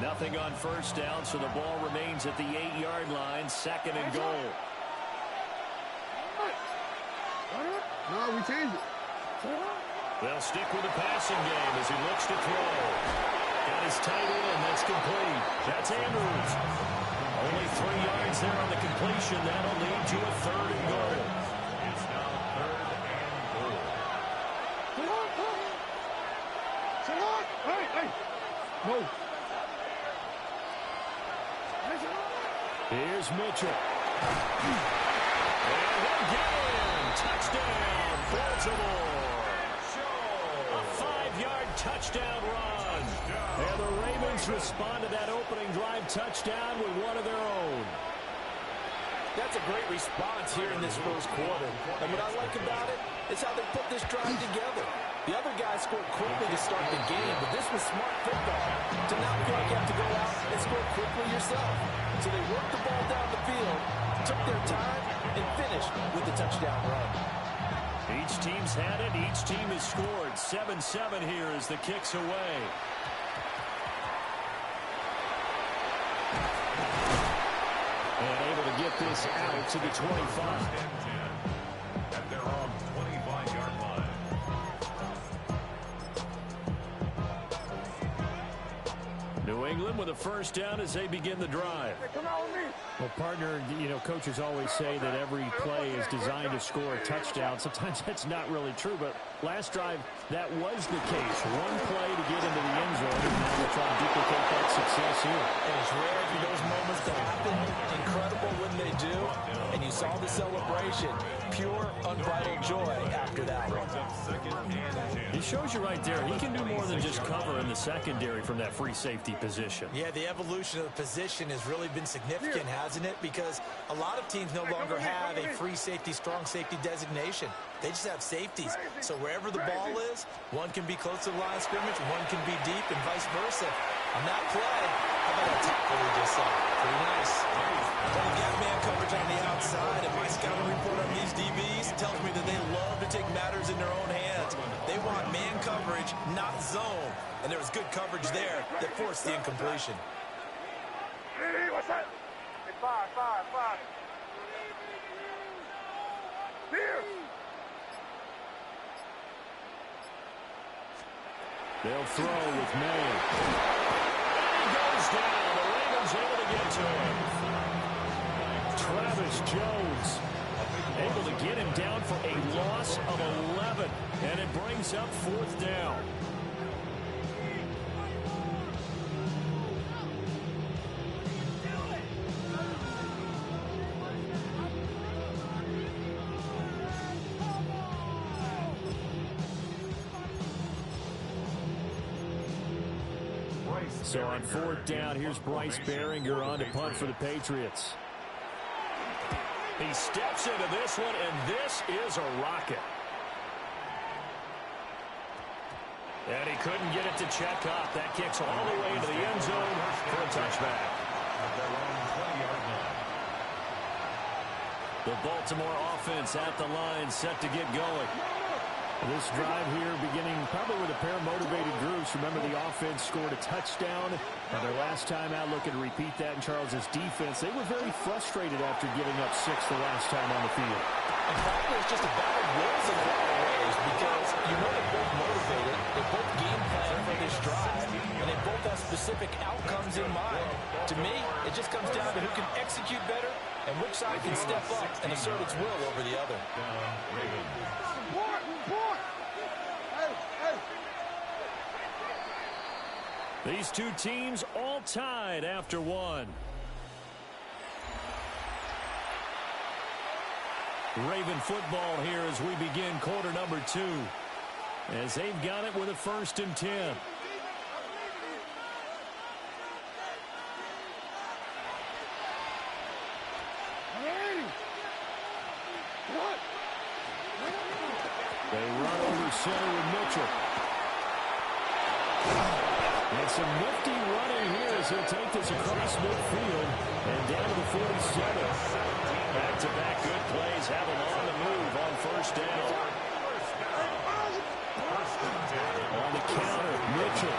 Nothing on first down, so the ball remains at the 8-yard line. 2nd and goal. No, we changed it. They'll stick with the passing game as he looks to throw. Got his tight end. That's complete. That's Andrews. Only 3 yards there on the completion. That'll lead to a 3rd and goal. It's now 3rd and goal. Hey. No. Here's Mitchell. And again, touchdown, Baltimore. A 5-yard touchdown run. And the Ravens respond to that opening drive touchdown with one of their own. That's a great response here in this first quarter. And what I like about it is how they put this drive together. The other guys scored quickly to start the game, but this was smart football. To not feel like you have to go out and score quickly yourself. So they worked the ball down the field, took their time, and finished with the touchdown run. Each team's had it. Each team has scored. 7-7 here as the kick's away. And able to get this out to the 25. At their own 25-yard line. New England with a first down as they begin the drive. Hey, come on with me. Well, partner, you know, coaches always say that every play is designed to score a touchdown. Sometimes that's not really true, but last drive, that was the case. One play to get into the end zone, and now they'll try to duplicate that success here. And it's rare for those moments to happen. Incredible when they do. And you saw the celebration. Pure, unbridled joy after that one. He shows you right there, he can do more than just cover in the secondary from that free safety position. Yeah, the evolution of the position has really been significant, hasn't it? Because a lot of teams no longer have a free safety, strong safety designation. They just have safeties. So wherever the ball is, one can be close to the line of scrimmage, one can be deep, and vice versa. On that play, how about that tackle we just saw? Pretty nice. Playing gap man coverage on the outside, and my scouting report on these DBs tells me that they love to take matters in their own hands. They want man coverage, not zone. And there was good coverage there that forced the incompletion. Hey, what's that? Hey, five. Here. They'll throw with May. And he goes down. The Ravens able to get to him. Travis Jones able to get him down for a loss of 11. And it brings up fourth down. So on fourth down, here's Bryce Behringer on to punt for the Patriots. He steps into this one, and this is a rocket. And he couldn't get it to check up. That kicks all the way into the end zone for a touchback. The Baltimore offense at the line, set to get going. This drive here beginning probably with a pair of motivated groups. Remember, the offense scored a touchdown. And their last time out, looking to repeat that in Charles' defense. They were very frustrated after giving up 6 the last time on the field. And frankly, it's just a battle of wills in a lot of ways because you know they're both motivated. They both game plan for this drive. And they both have specific outcomes in mind. To me, it just comes down to who can execute better and which side can step up and assert its will over the other. These two teams all tied after one. Raven football here as we begin quarter number 2. As they've got it with a 1st and 10. They run over center with Mitchell. And some nifty running here as he'll take this across midfield and down to the 47. Back-to-back good plays have him on the move on 1st down. On the counter, Mitchell.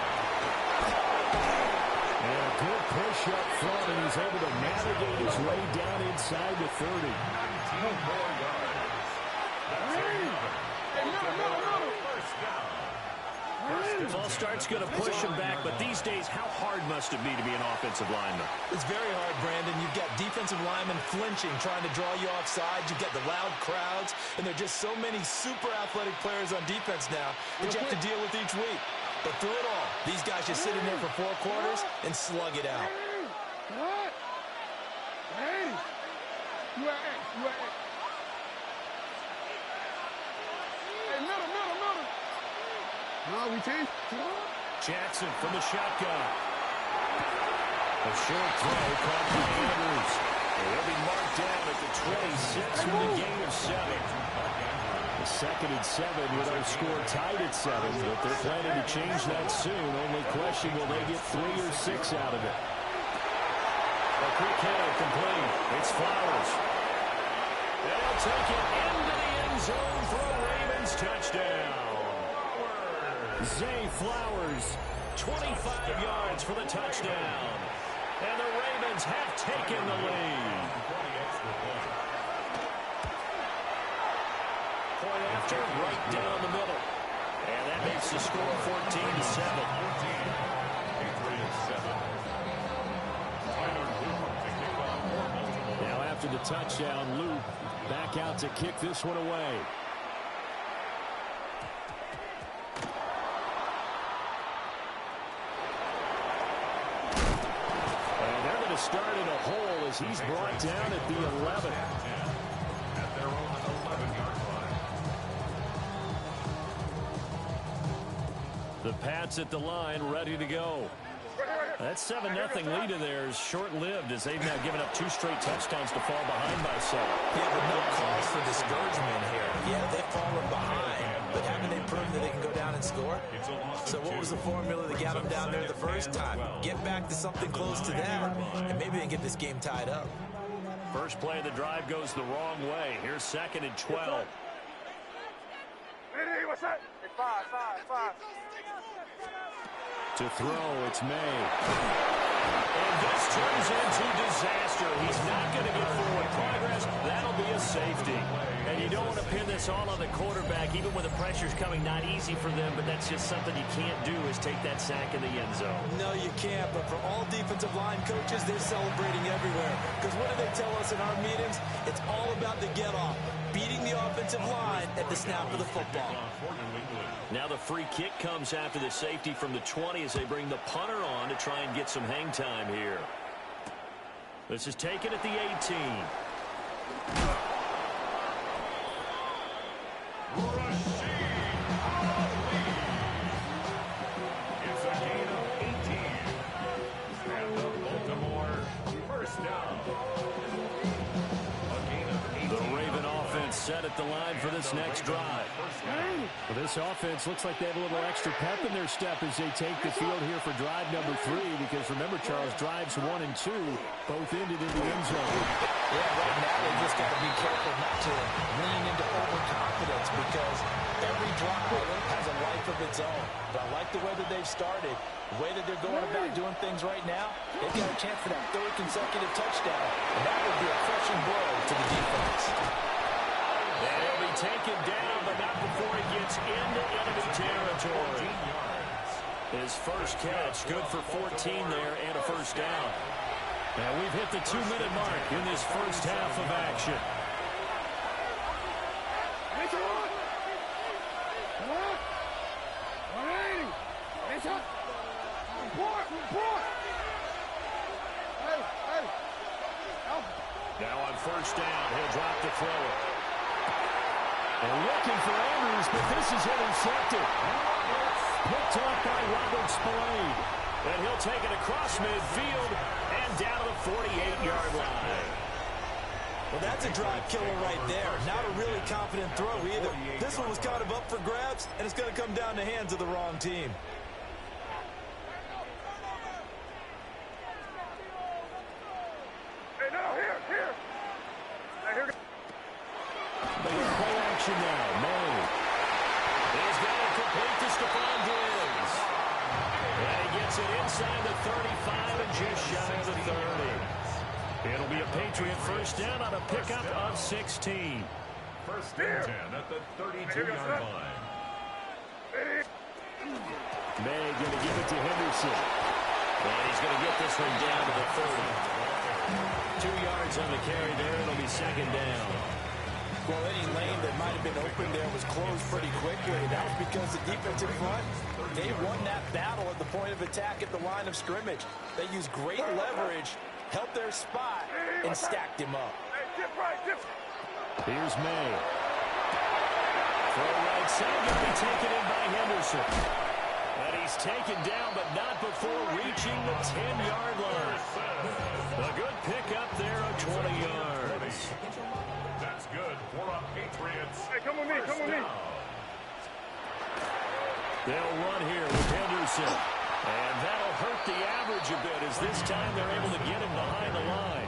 And a good push up front, and he's able to navigate his way down inside the 30. False start's going to push him back, but these days, how hard must it be to be an offensive lineman? It's very hard, Brandon. You've got defensive linemen flinching, trying to draw you offside. You've got the loud crowds, and there are just so many super athletic players on defense now that you have to deal with each week. But through it all, these guys just sit in there for 4 quarters and slug it out. Jackson from the shotgun. A short throw caught by Andrews. He'll be marked down at the 26 with a gain of 7. The 2nd and 7 with our score tied at 7, but they're planning to change that soon. Only question, will they get 3 or 6 out of it? A quick hitter complete. It's Flowers. They'll take it into the end zone for a Ravens touchdown. Zay Flowers, 25 yards for the touchdown. And the Ravens have taken the lead. Point after, right down the middle. And that makes the score 14-7. Now after the touchdown, Luke back out to kick this one away. And they're going to start in a hole as he's brought down at the 11. At their own 11-yard line. The Pats at the line, ready to go. That 7-0 lead of theirs short-lived as they've now given up 2 straight touchdowns to fall behind by 7. Yeah, but no cause for discouragement here. Yeah, they've fallen behind, but haven't they proven that they can go down and score? So what was the formula that got them down there the first time? Get back to something close to that, and maybe they can get this game tied up. First play of the drive goes the wrong way. Here's 2nd and 12. Hey, what's that? Hey, five. To throw, it's May. And this turns into disaster. He's not going to get forward progress. That'll be a safety. And you don't want to pin this all on the quarterback, even when the pressure's coming. Not easy for them, but that's just something you can't do is take that sack in the end zone. No, you can't, but for all defensive line coaches, they're celebrating everywhere. Because what do they tell us in our meetings? It's all about the get-off, beating the offensive line at the snap of the football. Now the free kick comes after the safety from the 20 as they bring the punter on to try and get some hang time here. This is taken at the 18. It's a gain of 18. And the Baltimore first down. A gain of 18. The Raven offense set at the line for this next drive. Well, this offense looks like they have a little extra pep in their step as they take the field here for drive number 3, because remember, Charles, drives 1 and 2 both ended in the end zone. Yeah, right now they just got to be careful not to lean into overconfidence, because every drive has a life of its own. But I like the way that they've started, the way that they're going about doing things right now. They've got a chance for that 3rd consecutive touchdown, and that would be a crushing blow to the defense. And he'll be taken down, but not before he gets into enemy territory. His first catch, good for 14 there and a first down. And we've hit the 2-minute mark in this first half of action. Now on first down, he'll drop to throw it. And looking for Andrews, but this is intercepted. Picked off by Robert Spillane. And he'll take it across midfield and down to the 48-yard line. Well, that's a drive killer right there. Not a really confident throw either. This one was kind of up for grabs, and it's going to come down the hands of the wrong team. Hey, no, here. Hey, here. Play action now. May. He's got it complete to Stephon Diggs. And he gets it inside the 35 and just shy of the 30. It'll be a Patriot first down on a pickup of 16. First and 10 at the 32-yard line. May going to give it to Henderson. And he's going to get this one down to the 30. 2 yards on the carry there. It'll be second down. Well, any lane that might have been open there was closed pretty quickly. That was because the defensive front, they won that battle at the point of attack at the line of scrimmage. They used great leverage, helped their spot, and stacked him up. Here's May. Throw right side, going to be taken in by Henderson. And he's taken down, but not before reaching the 10-yard line. A good pickup there of 20 yards. That's good for a Patriots. Hey, come with me. They'll run here with Henderson. And that'll hurt the average a bit as this time they're able to get him behind the line.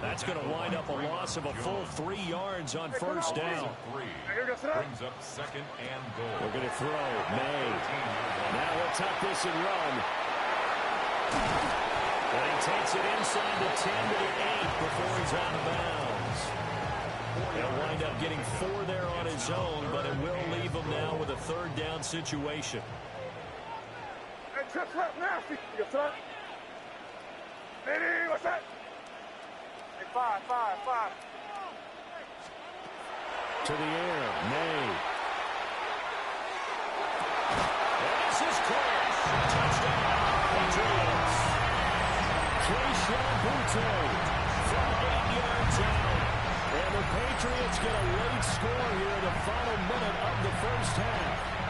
That's going to wind up a loss of a full 3 yards on first down. Brings up second and goal. We're going to throw. May. Now he'll tuck this and run. And he takes it inside the 10 to the 8 before he's out of bounds. He'll wind up getting 4 there on his own, but it will leave him now with a third down situation. Trap, nasty. Yes, sir. Lady, what's that? Hey, five. To the air, May. This is close. Touchdown, Patriots. Keyshawn Boutte from 8 yards out. And the Patriots get a late score here in the final minute of the first half.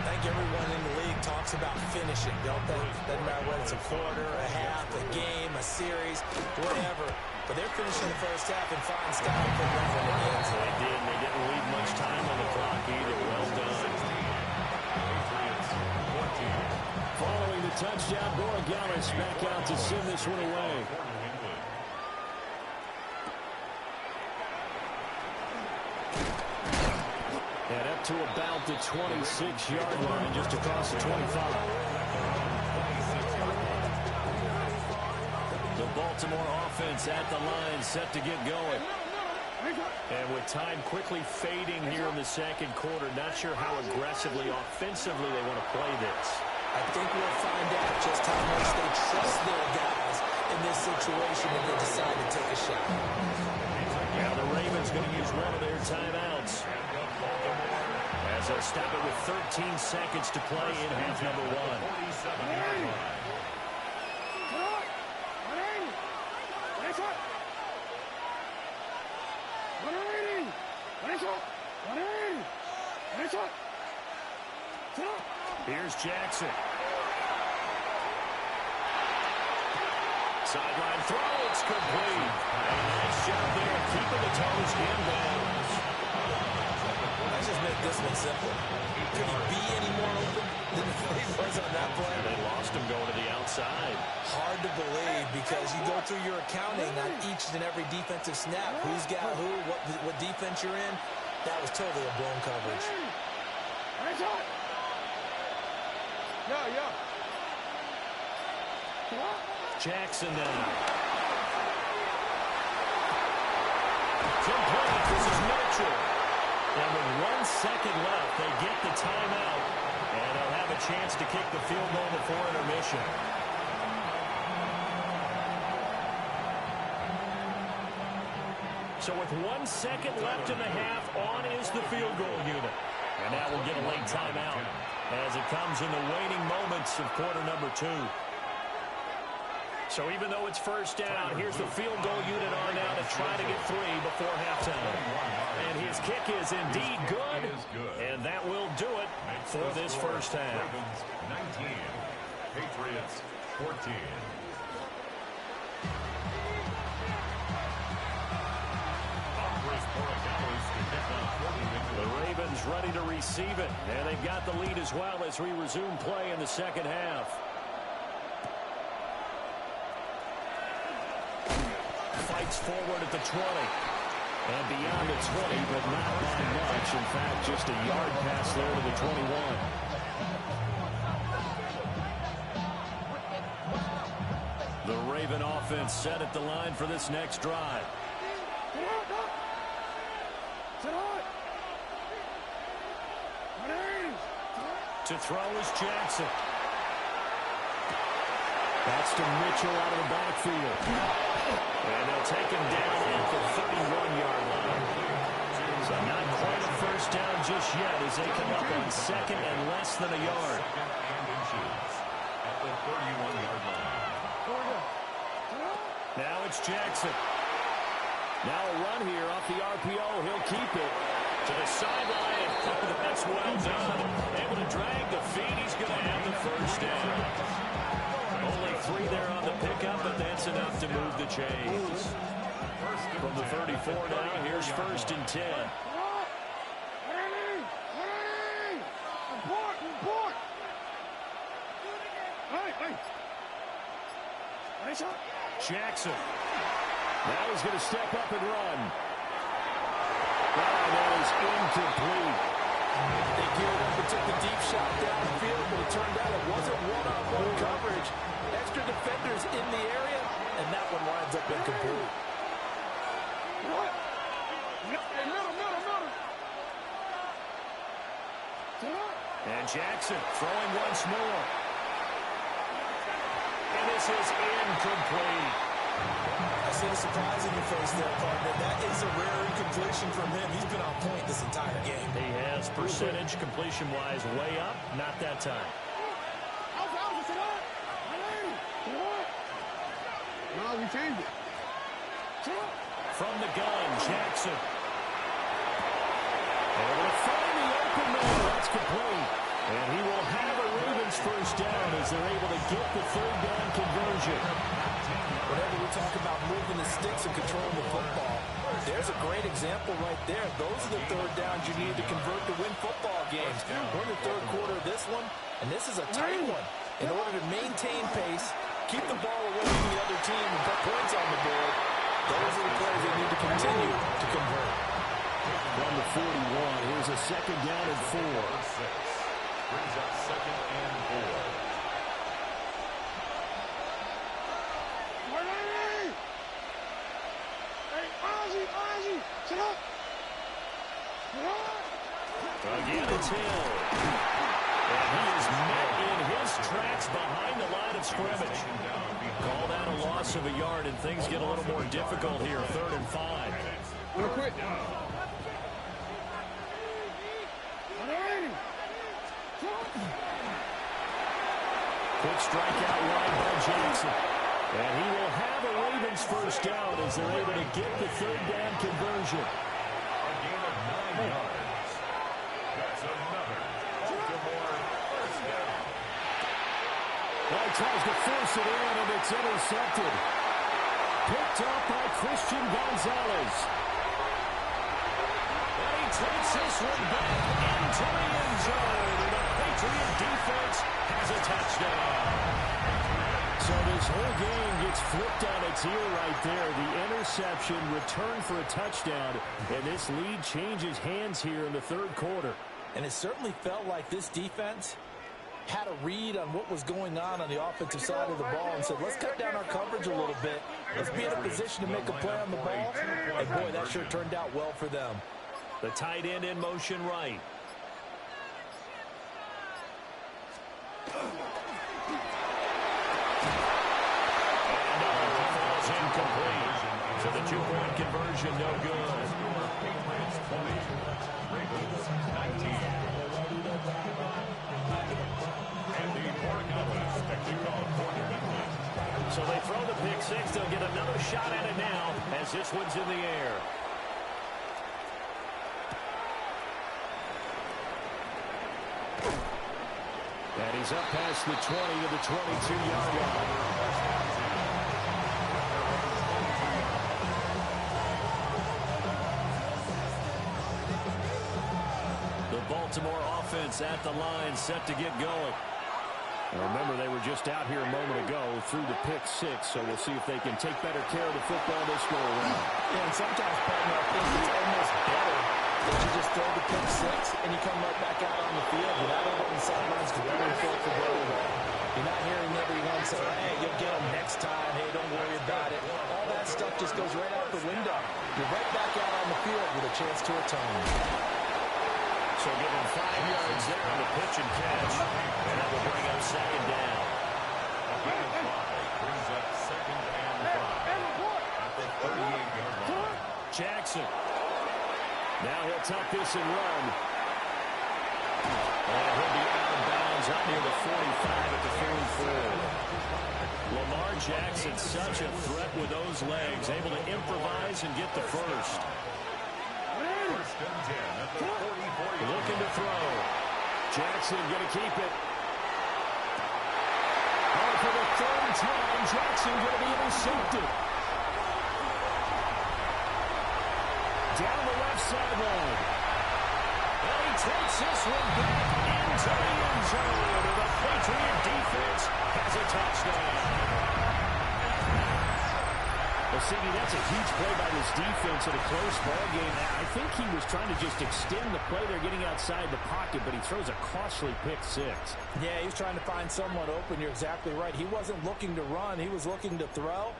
I think everyone in the league talks about finishing, don't they? Doesn't matter whether it's a quarter, a half, a game, a series, whatever. But they're finishing the first half in fine style. Put that one in the end zone. They did. They didn't leave much time on the clock either. Well done. Following the touchdown, Borregales back out to send this one away. And up to about the 26-yard line, just across the 25. The Baltimore offense at the line, set to get going. And with time quickly fading here in the second quarter, not sure how aggressively, offensively they want to play this. I think we'll find out just how much they trust their guys in this situation when they decide to take a shot. Now the Ravens going to use one of their timeouts as they'll stop it with 13 seconds to play in half number one. Here's Jackson. Sideline throw, it's complete. And a nice job there, keeping the toes in bounds. Let's just make this one simple. Could he be any more open than he was on that play? They lost him going to the outside. Hard to believe because you go through your accounting on each and every defensive snap. Who's got who, what defense you're in. That was totally a blown coverage. Jackson now. Complete. This is Mitchell. And with 1 second left, they get the timeout. And they'll have a chance to kick the field goal before intermission. So with 1 second left in the half, on is the field goal unit. And now we'll get a late timeout as it comes in the waning moments of quarter number 2. So even though it's first down, here's the field goal unit on now to try to get 3 before halftime. And his kick is indeed good, and that will do it for this first half. Ravens 19, Patriots 14. The Ravens ready to receive it, and they've got the lead as well as we resume play in the second half. Fights forward at the 20. And beyond the 20, but not by much. In fact, just a yard pass there to the 21. The Raven offense set at the line for this next drive. To throw is Jackson. That's to Mitchell out of the backfield. And they'll take him down at the 31-yard line. So not quite a first down just yet as they come up on second and less than a yard. At the 31-yard line. Now it's Jackson. Now a run here off the RPO. He'll keep it to the sideline. That's well done. Able to drag the feet. He's going to have the first down. Only 3 there on the pickup, but that's enough to move the chains. From the 34 now, here's 1st and 10. Jackson. Now he's going to step up and run. That is incomplete. They geared up and took the deep shot downfield, but it turned out it wasn't one-on-one coverage. Extra defenders in the area, and that one winds up incomplete. And Jackson throwing once more. And this is incomplete. I see the surprise in your face there, partner. That is a rare incompletion from him. He's been on point this entire game. He has percentage completion-wise way up. Not that time. No, we changed it. From the gun, Jackson. Able to find the open man. That's complete. And he will have a Ravens first down as they're able to get the third down conversion. Whenever we talk about moving the sticks and controlling the football, there's a great example right there. Those are the third downs you need to convert to win football games. We're in the third quarter of this one, and this is a tight one. In order to maintain pace, keep the ball away from the other team and put points on the board, those are the plays they need to continue to convert. From the 41, here's a second down and 4. Brings up second and 4. Ozzie, sit up. Again, it's Hill. And he is met in his tracks behind the line of scrimmage. Call that a loss of a yard, and things get a little more difficult here, 3rd and 5. Wanna quit? Quick strike out wide by Jackson. And he will have a Ravens first down as they're able to get the third down conversion. A gain of 9 yards. That's another Baltimore first down. Well, he tries to force it in, and it's intercepted. Picked up by Christian Gonzalez. And he takes this one back into the end zone. And the Patriot defense has a touchdown. So this whole game gets flipped on its ear right there. The interception, return for a touchdown, and this lead changes hands here in the third quarter. And it certainly felt like this defense had a read on what was going on the offensive side of the ball and said, let's cut down our coverage a little bit. Let's be in a position to make a play on the ball. And, boy, that sure turned out well for them. The tight end in motion right. Incomplete. So the 2-point conversion, no good. Patriots 20, Ravens 19. And the more confident spectacle quarterback. So they throw the pick six. They'll get another shot at it now as this one's in the air. And he's up past the 20 to the 22-yard line. Baltimore offense at the line, set to get going. Now remember, they were just out here a moment ago through the pick six, so we'll see if they can take better care of the football this go around. Yeah, and sometimes, partner, I think it's almost better that you just throw the pick six and you come right back out on the field. You're not over on the sidelines going for goal. You're not hearing everyone say, hey, you'll get them next time. Hey, don't worry about it. All that stuff just goes right out the window. You're right back out on the field with a chance to atone. So give him 5 yards there on the pitch and catch. And that will bring up second down. Brings up second and 5 at the 38-yard line. Jackson. Now he'll tuck this and run. And he'll be out of bounds out near the 45 at the 44. Lamar Jackson, such a threat with those legs, able to improvise and get the first. First and 10 at the 44. Looking to throw. Jackson going to keep it. Oh, for the third time, Jackson going to be intercepted. Down the left sideline. And he takes this one back into the end zone. And the Patriot defense has a touchdown. Well, CD, that's a huge play by this defense in a close ball game. I think he was trying to just extend the play. They're getting outside the pocket, but he throws a costly pick six. Yeah, he's trying to find someone open. You're exactly right. He wasn't looking to run. He was looking to throw.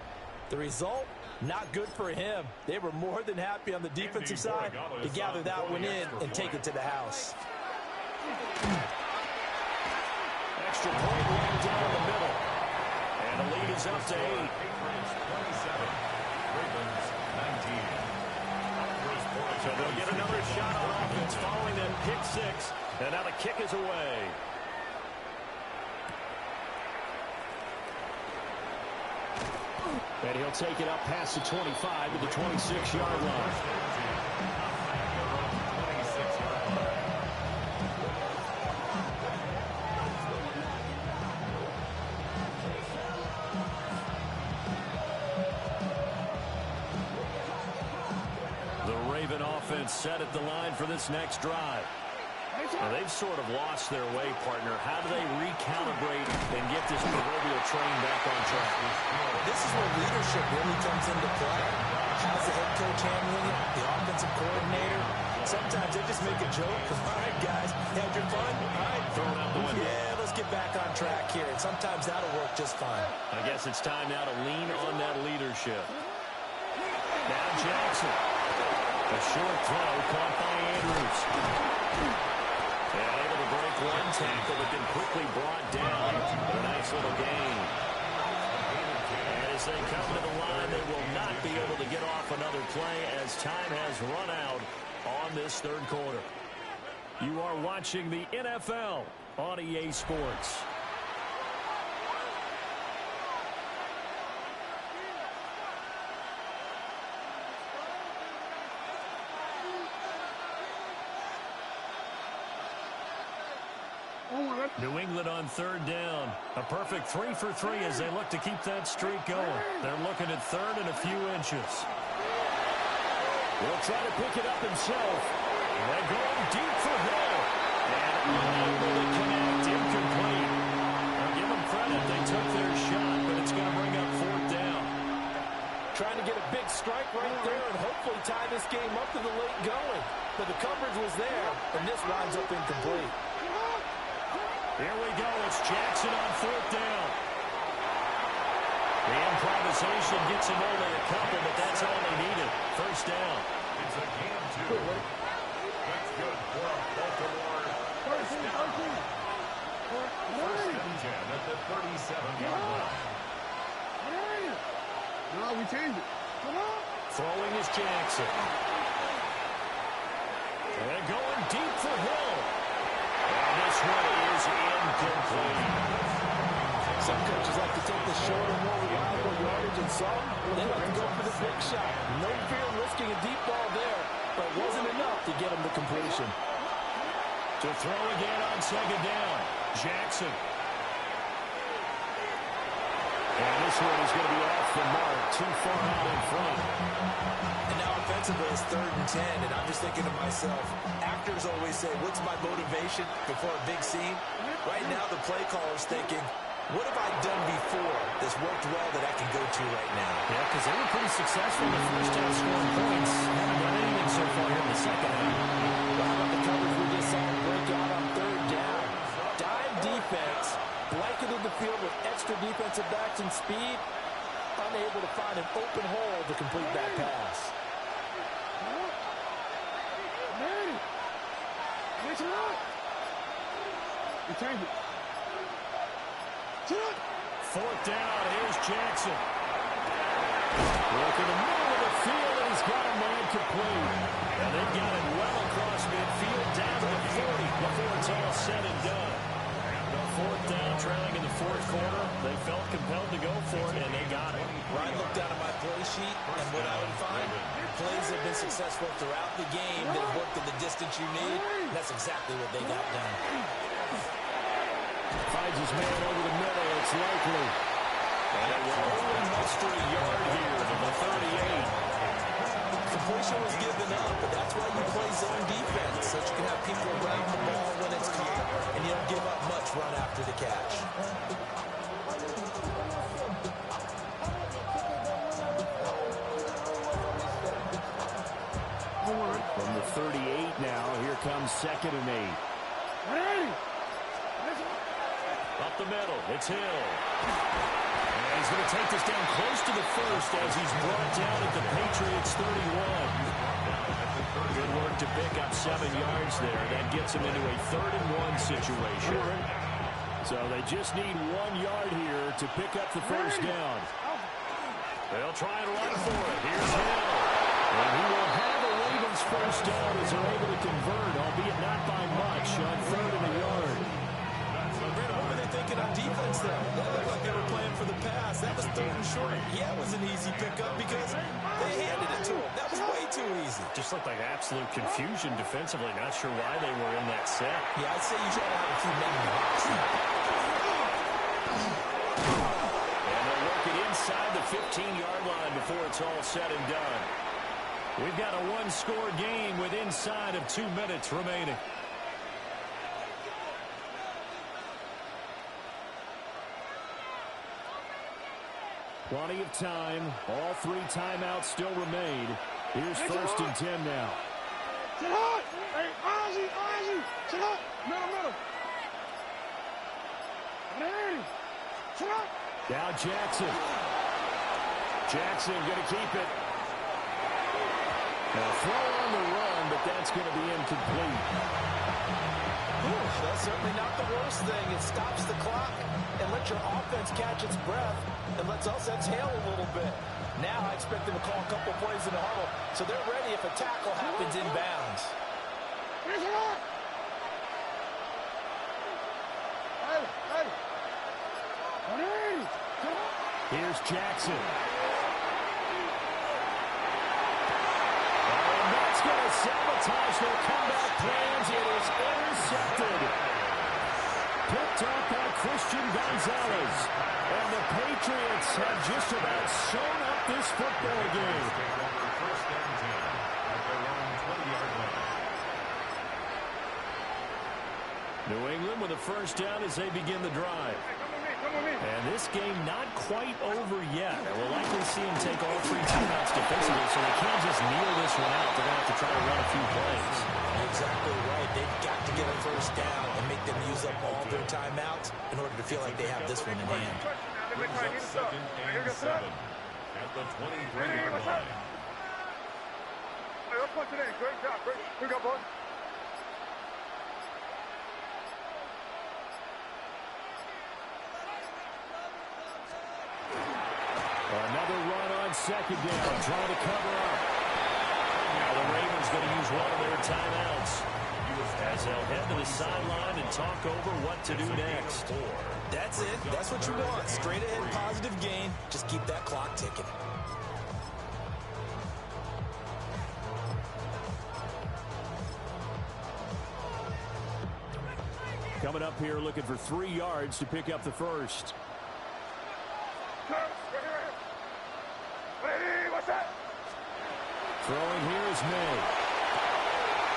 The result, not good for him. They were more than happy on the defensive side to gather that one in and take it to the house. Extra point right down the middle. And a is up to 8. So they'll get another shot on offense following that pick 6. And now the kick is away. And he'll take it up past the 25 to the 26-yard line. Offense set at the line for this next drive. Now, they've sort of lost their way, partner. How do they recalibrate and get this proverbial train back on track? This is where leadership really comes into play. How's the head coach handling it? The offensive coordinator? Sometimes they just make a joke. All right, guys, had your fun? All right, throw it out the window. Yeah, let's get back on track here. And sometimes that'll work just fine. I guess it's time now to lean on that leadership. Now Jackson. A short throw caught by Andrews. And able to break one tackle, but then quickly brought down. A nice little gain. And as they come to the line, they will not be able to get off another play as time has run out on this third quarter. You are watching the NFL on EA Sports. New England on third down. A perfect 3 for 3 as they look to keep that streak going. They're looking at third and a few inches. He'll try to pick it up himself. They're going deep for Hill. And unable to connect. Incomplete. I'll give them credit. They took their shot, but it's going to bring up fourth down. Trying to get a big strike right there and hopefully tie this game up to the late going. But the coverage was there, and this winds up incomplete. Here we go. It's Jackson on fourth down. The improvisation gets him only a couple, but that's all they needed. First down. It's a gain of 2. That's good for Baltimore. First down. First and 10 at the 37-yard line. No, we changed it. Throwing is Jackson. And going deep for Hill. And this one is incomplete. Some coaches like to take the shorter, more reliable yardage, and some they like to go for the big shot. No fear of risking a deep ball there, but it wasn't enough to get him to completion. To throw again on second down, Jackson. And this one is going to be off the mark, too far out in front. And now offensively it's 3rd and 10, and I'm just thinking to myself, actors always say, what's my motivation before a big scene? Right now the play caller's thinking, what have I done before that's worked well that I can go to right now? Yeah, because they were pretty successful in the first half scoring points. Haven't done anything so far here in the second half. Well, how about the coverage we just saw break out on 3rd down? Dime defense, blanketed the field with extra defensive backs and speed, unable to find an open hole to complete that pass. You change it. Fourth down, here's Jackson. Look in the middle of the field, and he's got a man complete. And they've got it well across midfield, down to the 40 before it's all said and done. Fourth down, trailing in the fourth quarter. They felt compelled to go for it, and they got it. Ryan looked down at my play sheet, and what I would find, plays have been successful throughout the game that have worked in the distance you need. That's exactly what they got done. Finds his man over the middle. It's likely. And it will only muster a yard here to the 38. Completion was given up, but that's why you play zone defense, so you can have people around the ball when it's caught, and you don't give up much run after the catch. From the 38 now, here comes 2nd and 8. Up the middle, it's Hill. And he's going to take this down close to the first as he's brought down at the Patriots 31. Good work to pick up 7 yards there. That gets him into a 3rd and 1 situation. So they just need 1 yard here to pick up the first down. They'll try and run for it. Here's Hill. And he will have the Ravens first down as they're able to convert, albeit not by much, on 3rd and a yard. Brandon, what were they thinking on defense there? That looked like they were playing for the pass. That was 3rd and short. Yeah, it was an easy pickup because they handed it to him. That was way too easy. Just looked like absolute confusion defensively. Not sure why they were in that set. Yeah, I'd say you try to have a few men in the box. And they'll work it inside the 15-yard line before it's all said and done. We've got a 1-score game with inside of 2 minutes remaining. Plenty of time. All 3 timeouts still remain. Here's 1st and 10 now. Sit hard. Hey, Ozzy. Sit hard. Middle. Hey, sit hard. Now Jackson. Jackson going to keep it. Now throw on the run, but that's going to be incomplete. That's certainly not the worst thing. It stops the clock and lets your offense catch its breath and lets us exhale a little bit. Now I expect them to call a couple plays in the huddle so they're ready if a tackle happens inbounds. Here's Jackson. And that's going to sabotage their comeback plans. It is intercepted. Picked up by Christian Gonzalez. And the Patriots have just about sewn up this football game. First and 10 at their own 20-yard line. New England with a first down as they begin the drive. And this game not quite over yet. And we'll likely see them take all 3 timeouts defensively, so they can't just kneel this one out. They're going to have to try to run a few plays. Exactly right. They've got to get a first down and make them use up all their timeouts in order to feel like they have this one in hand. Brings up 2nd and 7 at the 23-yard line. Hey, let's punch it in. Great job. Great. Here we go, boys. Another run on 2nd down, trying to cover up. Now the Ravens going to use one of their timeouts as they'll head to the sideline and talk over what to do next. That's it. That's what you want. Straight ahead, positive gain. Just keep that clock ticking. Coming up here looking for 3 yards to pick up the first. What's that? Throwing here is May.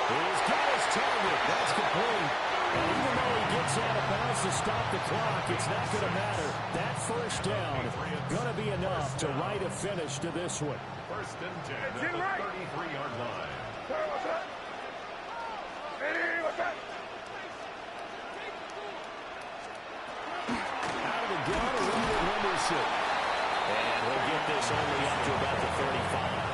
He's got his target. That's complete. And even though he gets out of bounds to stop the clock, it's not going to matter. That first down going to be enough to write a finish to this one. First and 10 at the 33-yard line. What's that? Hey, what's that? Out of the gun, around Henderson. And he'll get this only up to about the 35.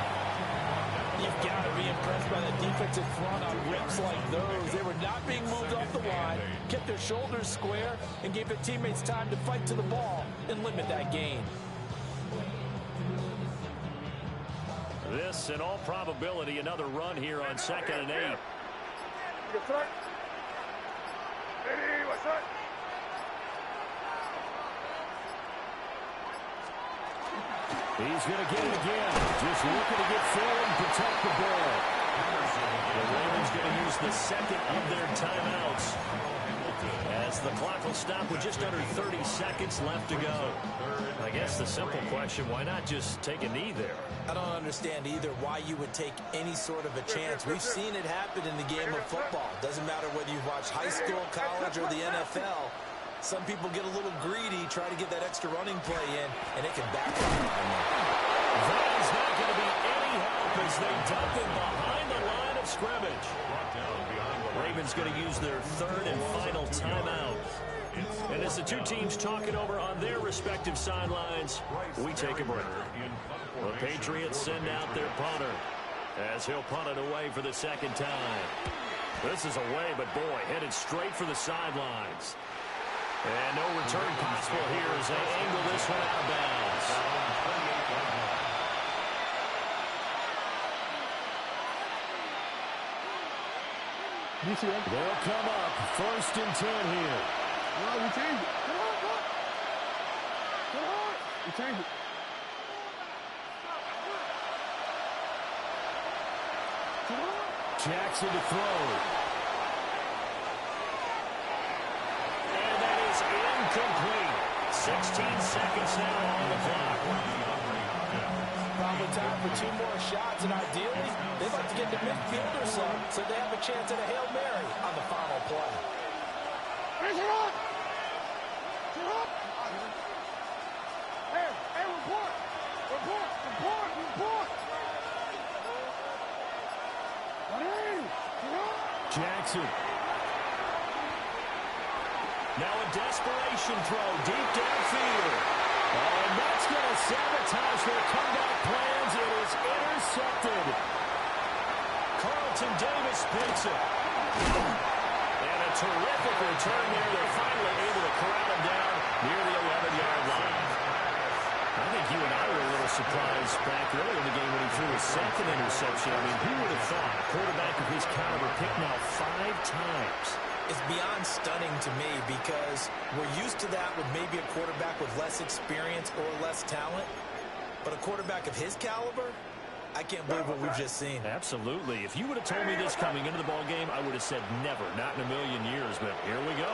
You've got to be impressed by the defensive front on rips like those. They were not being moved off the line, kept their shoulders square, and gave their teammates time to fight to the ball and limit that gain. This, in all probability, another run here on 2nd and 8. What's that? Hey, what's that? He's going to get it again. Just looking to get forward and protect the ball. The Ravens going to use the 2nd of their timeouts as the clock will stop with just under 30 seconds left to go. I guess the simple question, why not just take a knee there? I don't understand either why you would take any sort of a chance. We've seen it happen in the game of football. Doesn't matter whether you've watched high school, college, or the NFL. Some people get a little greedy, try to get that extra running play in, and it can backfire on them. That is not going to be any help as they dump it behind the line of scrimmage. Ravens going to use their 3rd and final timeout. And as the two teams talking over on their respective sidelines, we take a break. The Patriots send out their punter as he'll punt it away for the 2nd time. This is away, but boy, headed straight for the sidelines. And no return possible here as they angle this one out of bounds. They'll come up 1st and 10 here. No, we change it. Come on, come on. Come on. We change it. Come on. Jackson to throw. And that is incomplete. 16 seconds now on the clock. Probably time for 2 more shots, and ideally, they'd like to get the midfield or so they have a chance at a Hail Mary on the final play. Raise it up! Get up! Hey, report! Report! Report! Report! Jackson. Now a desperation throw deep downfield. Oh, and that's going to sabotage their comeback plans. It is intercepted. Carlton Davis picks it. And a terrific return there. They're finally able to corral him down near the 11-yard line. I think you and I were a little surprised back earlier in the game when he threw his 2nd interception. I mean, who would have thought a quarterback of his caliber picked now 5 times? It's beyond stunning to me because we're used to that with maybe a quarterback with less experience or less talent. But a quarterback of his caliber, I can't believe what we've just seen. Absolutely. If you would have told me this coming into the ball game, I would have said never, not in a million years. But here we go.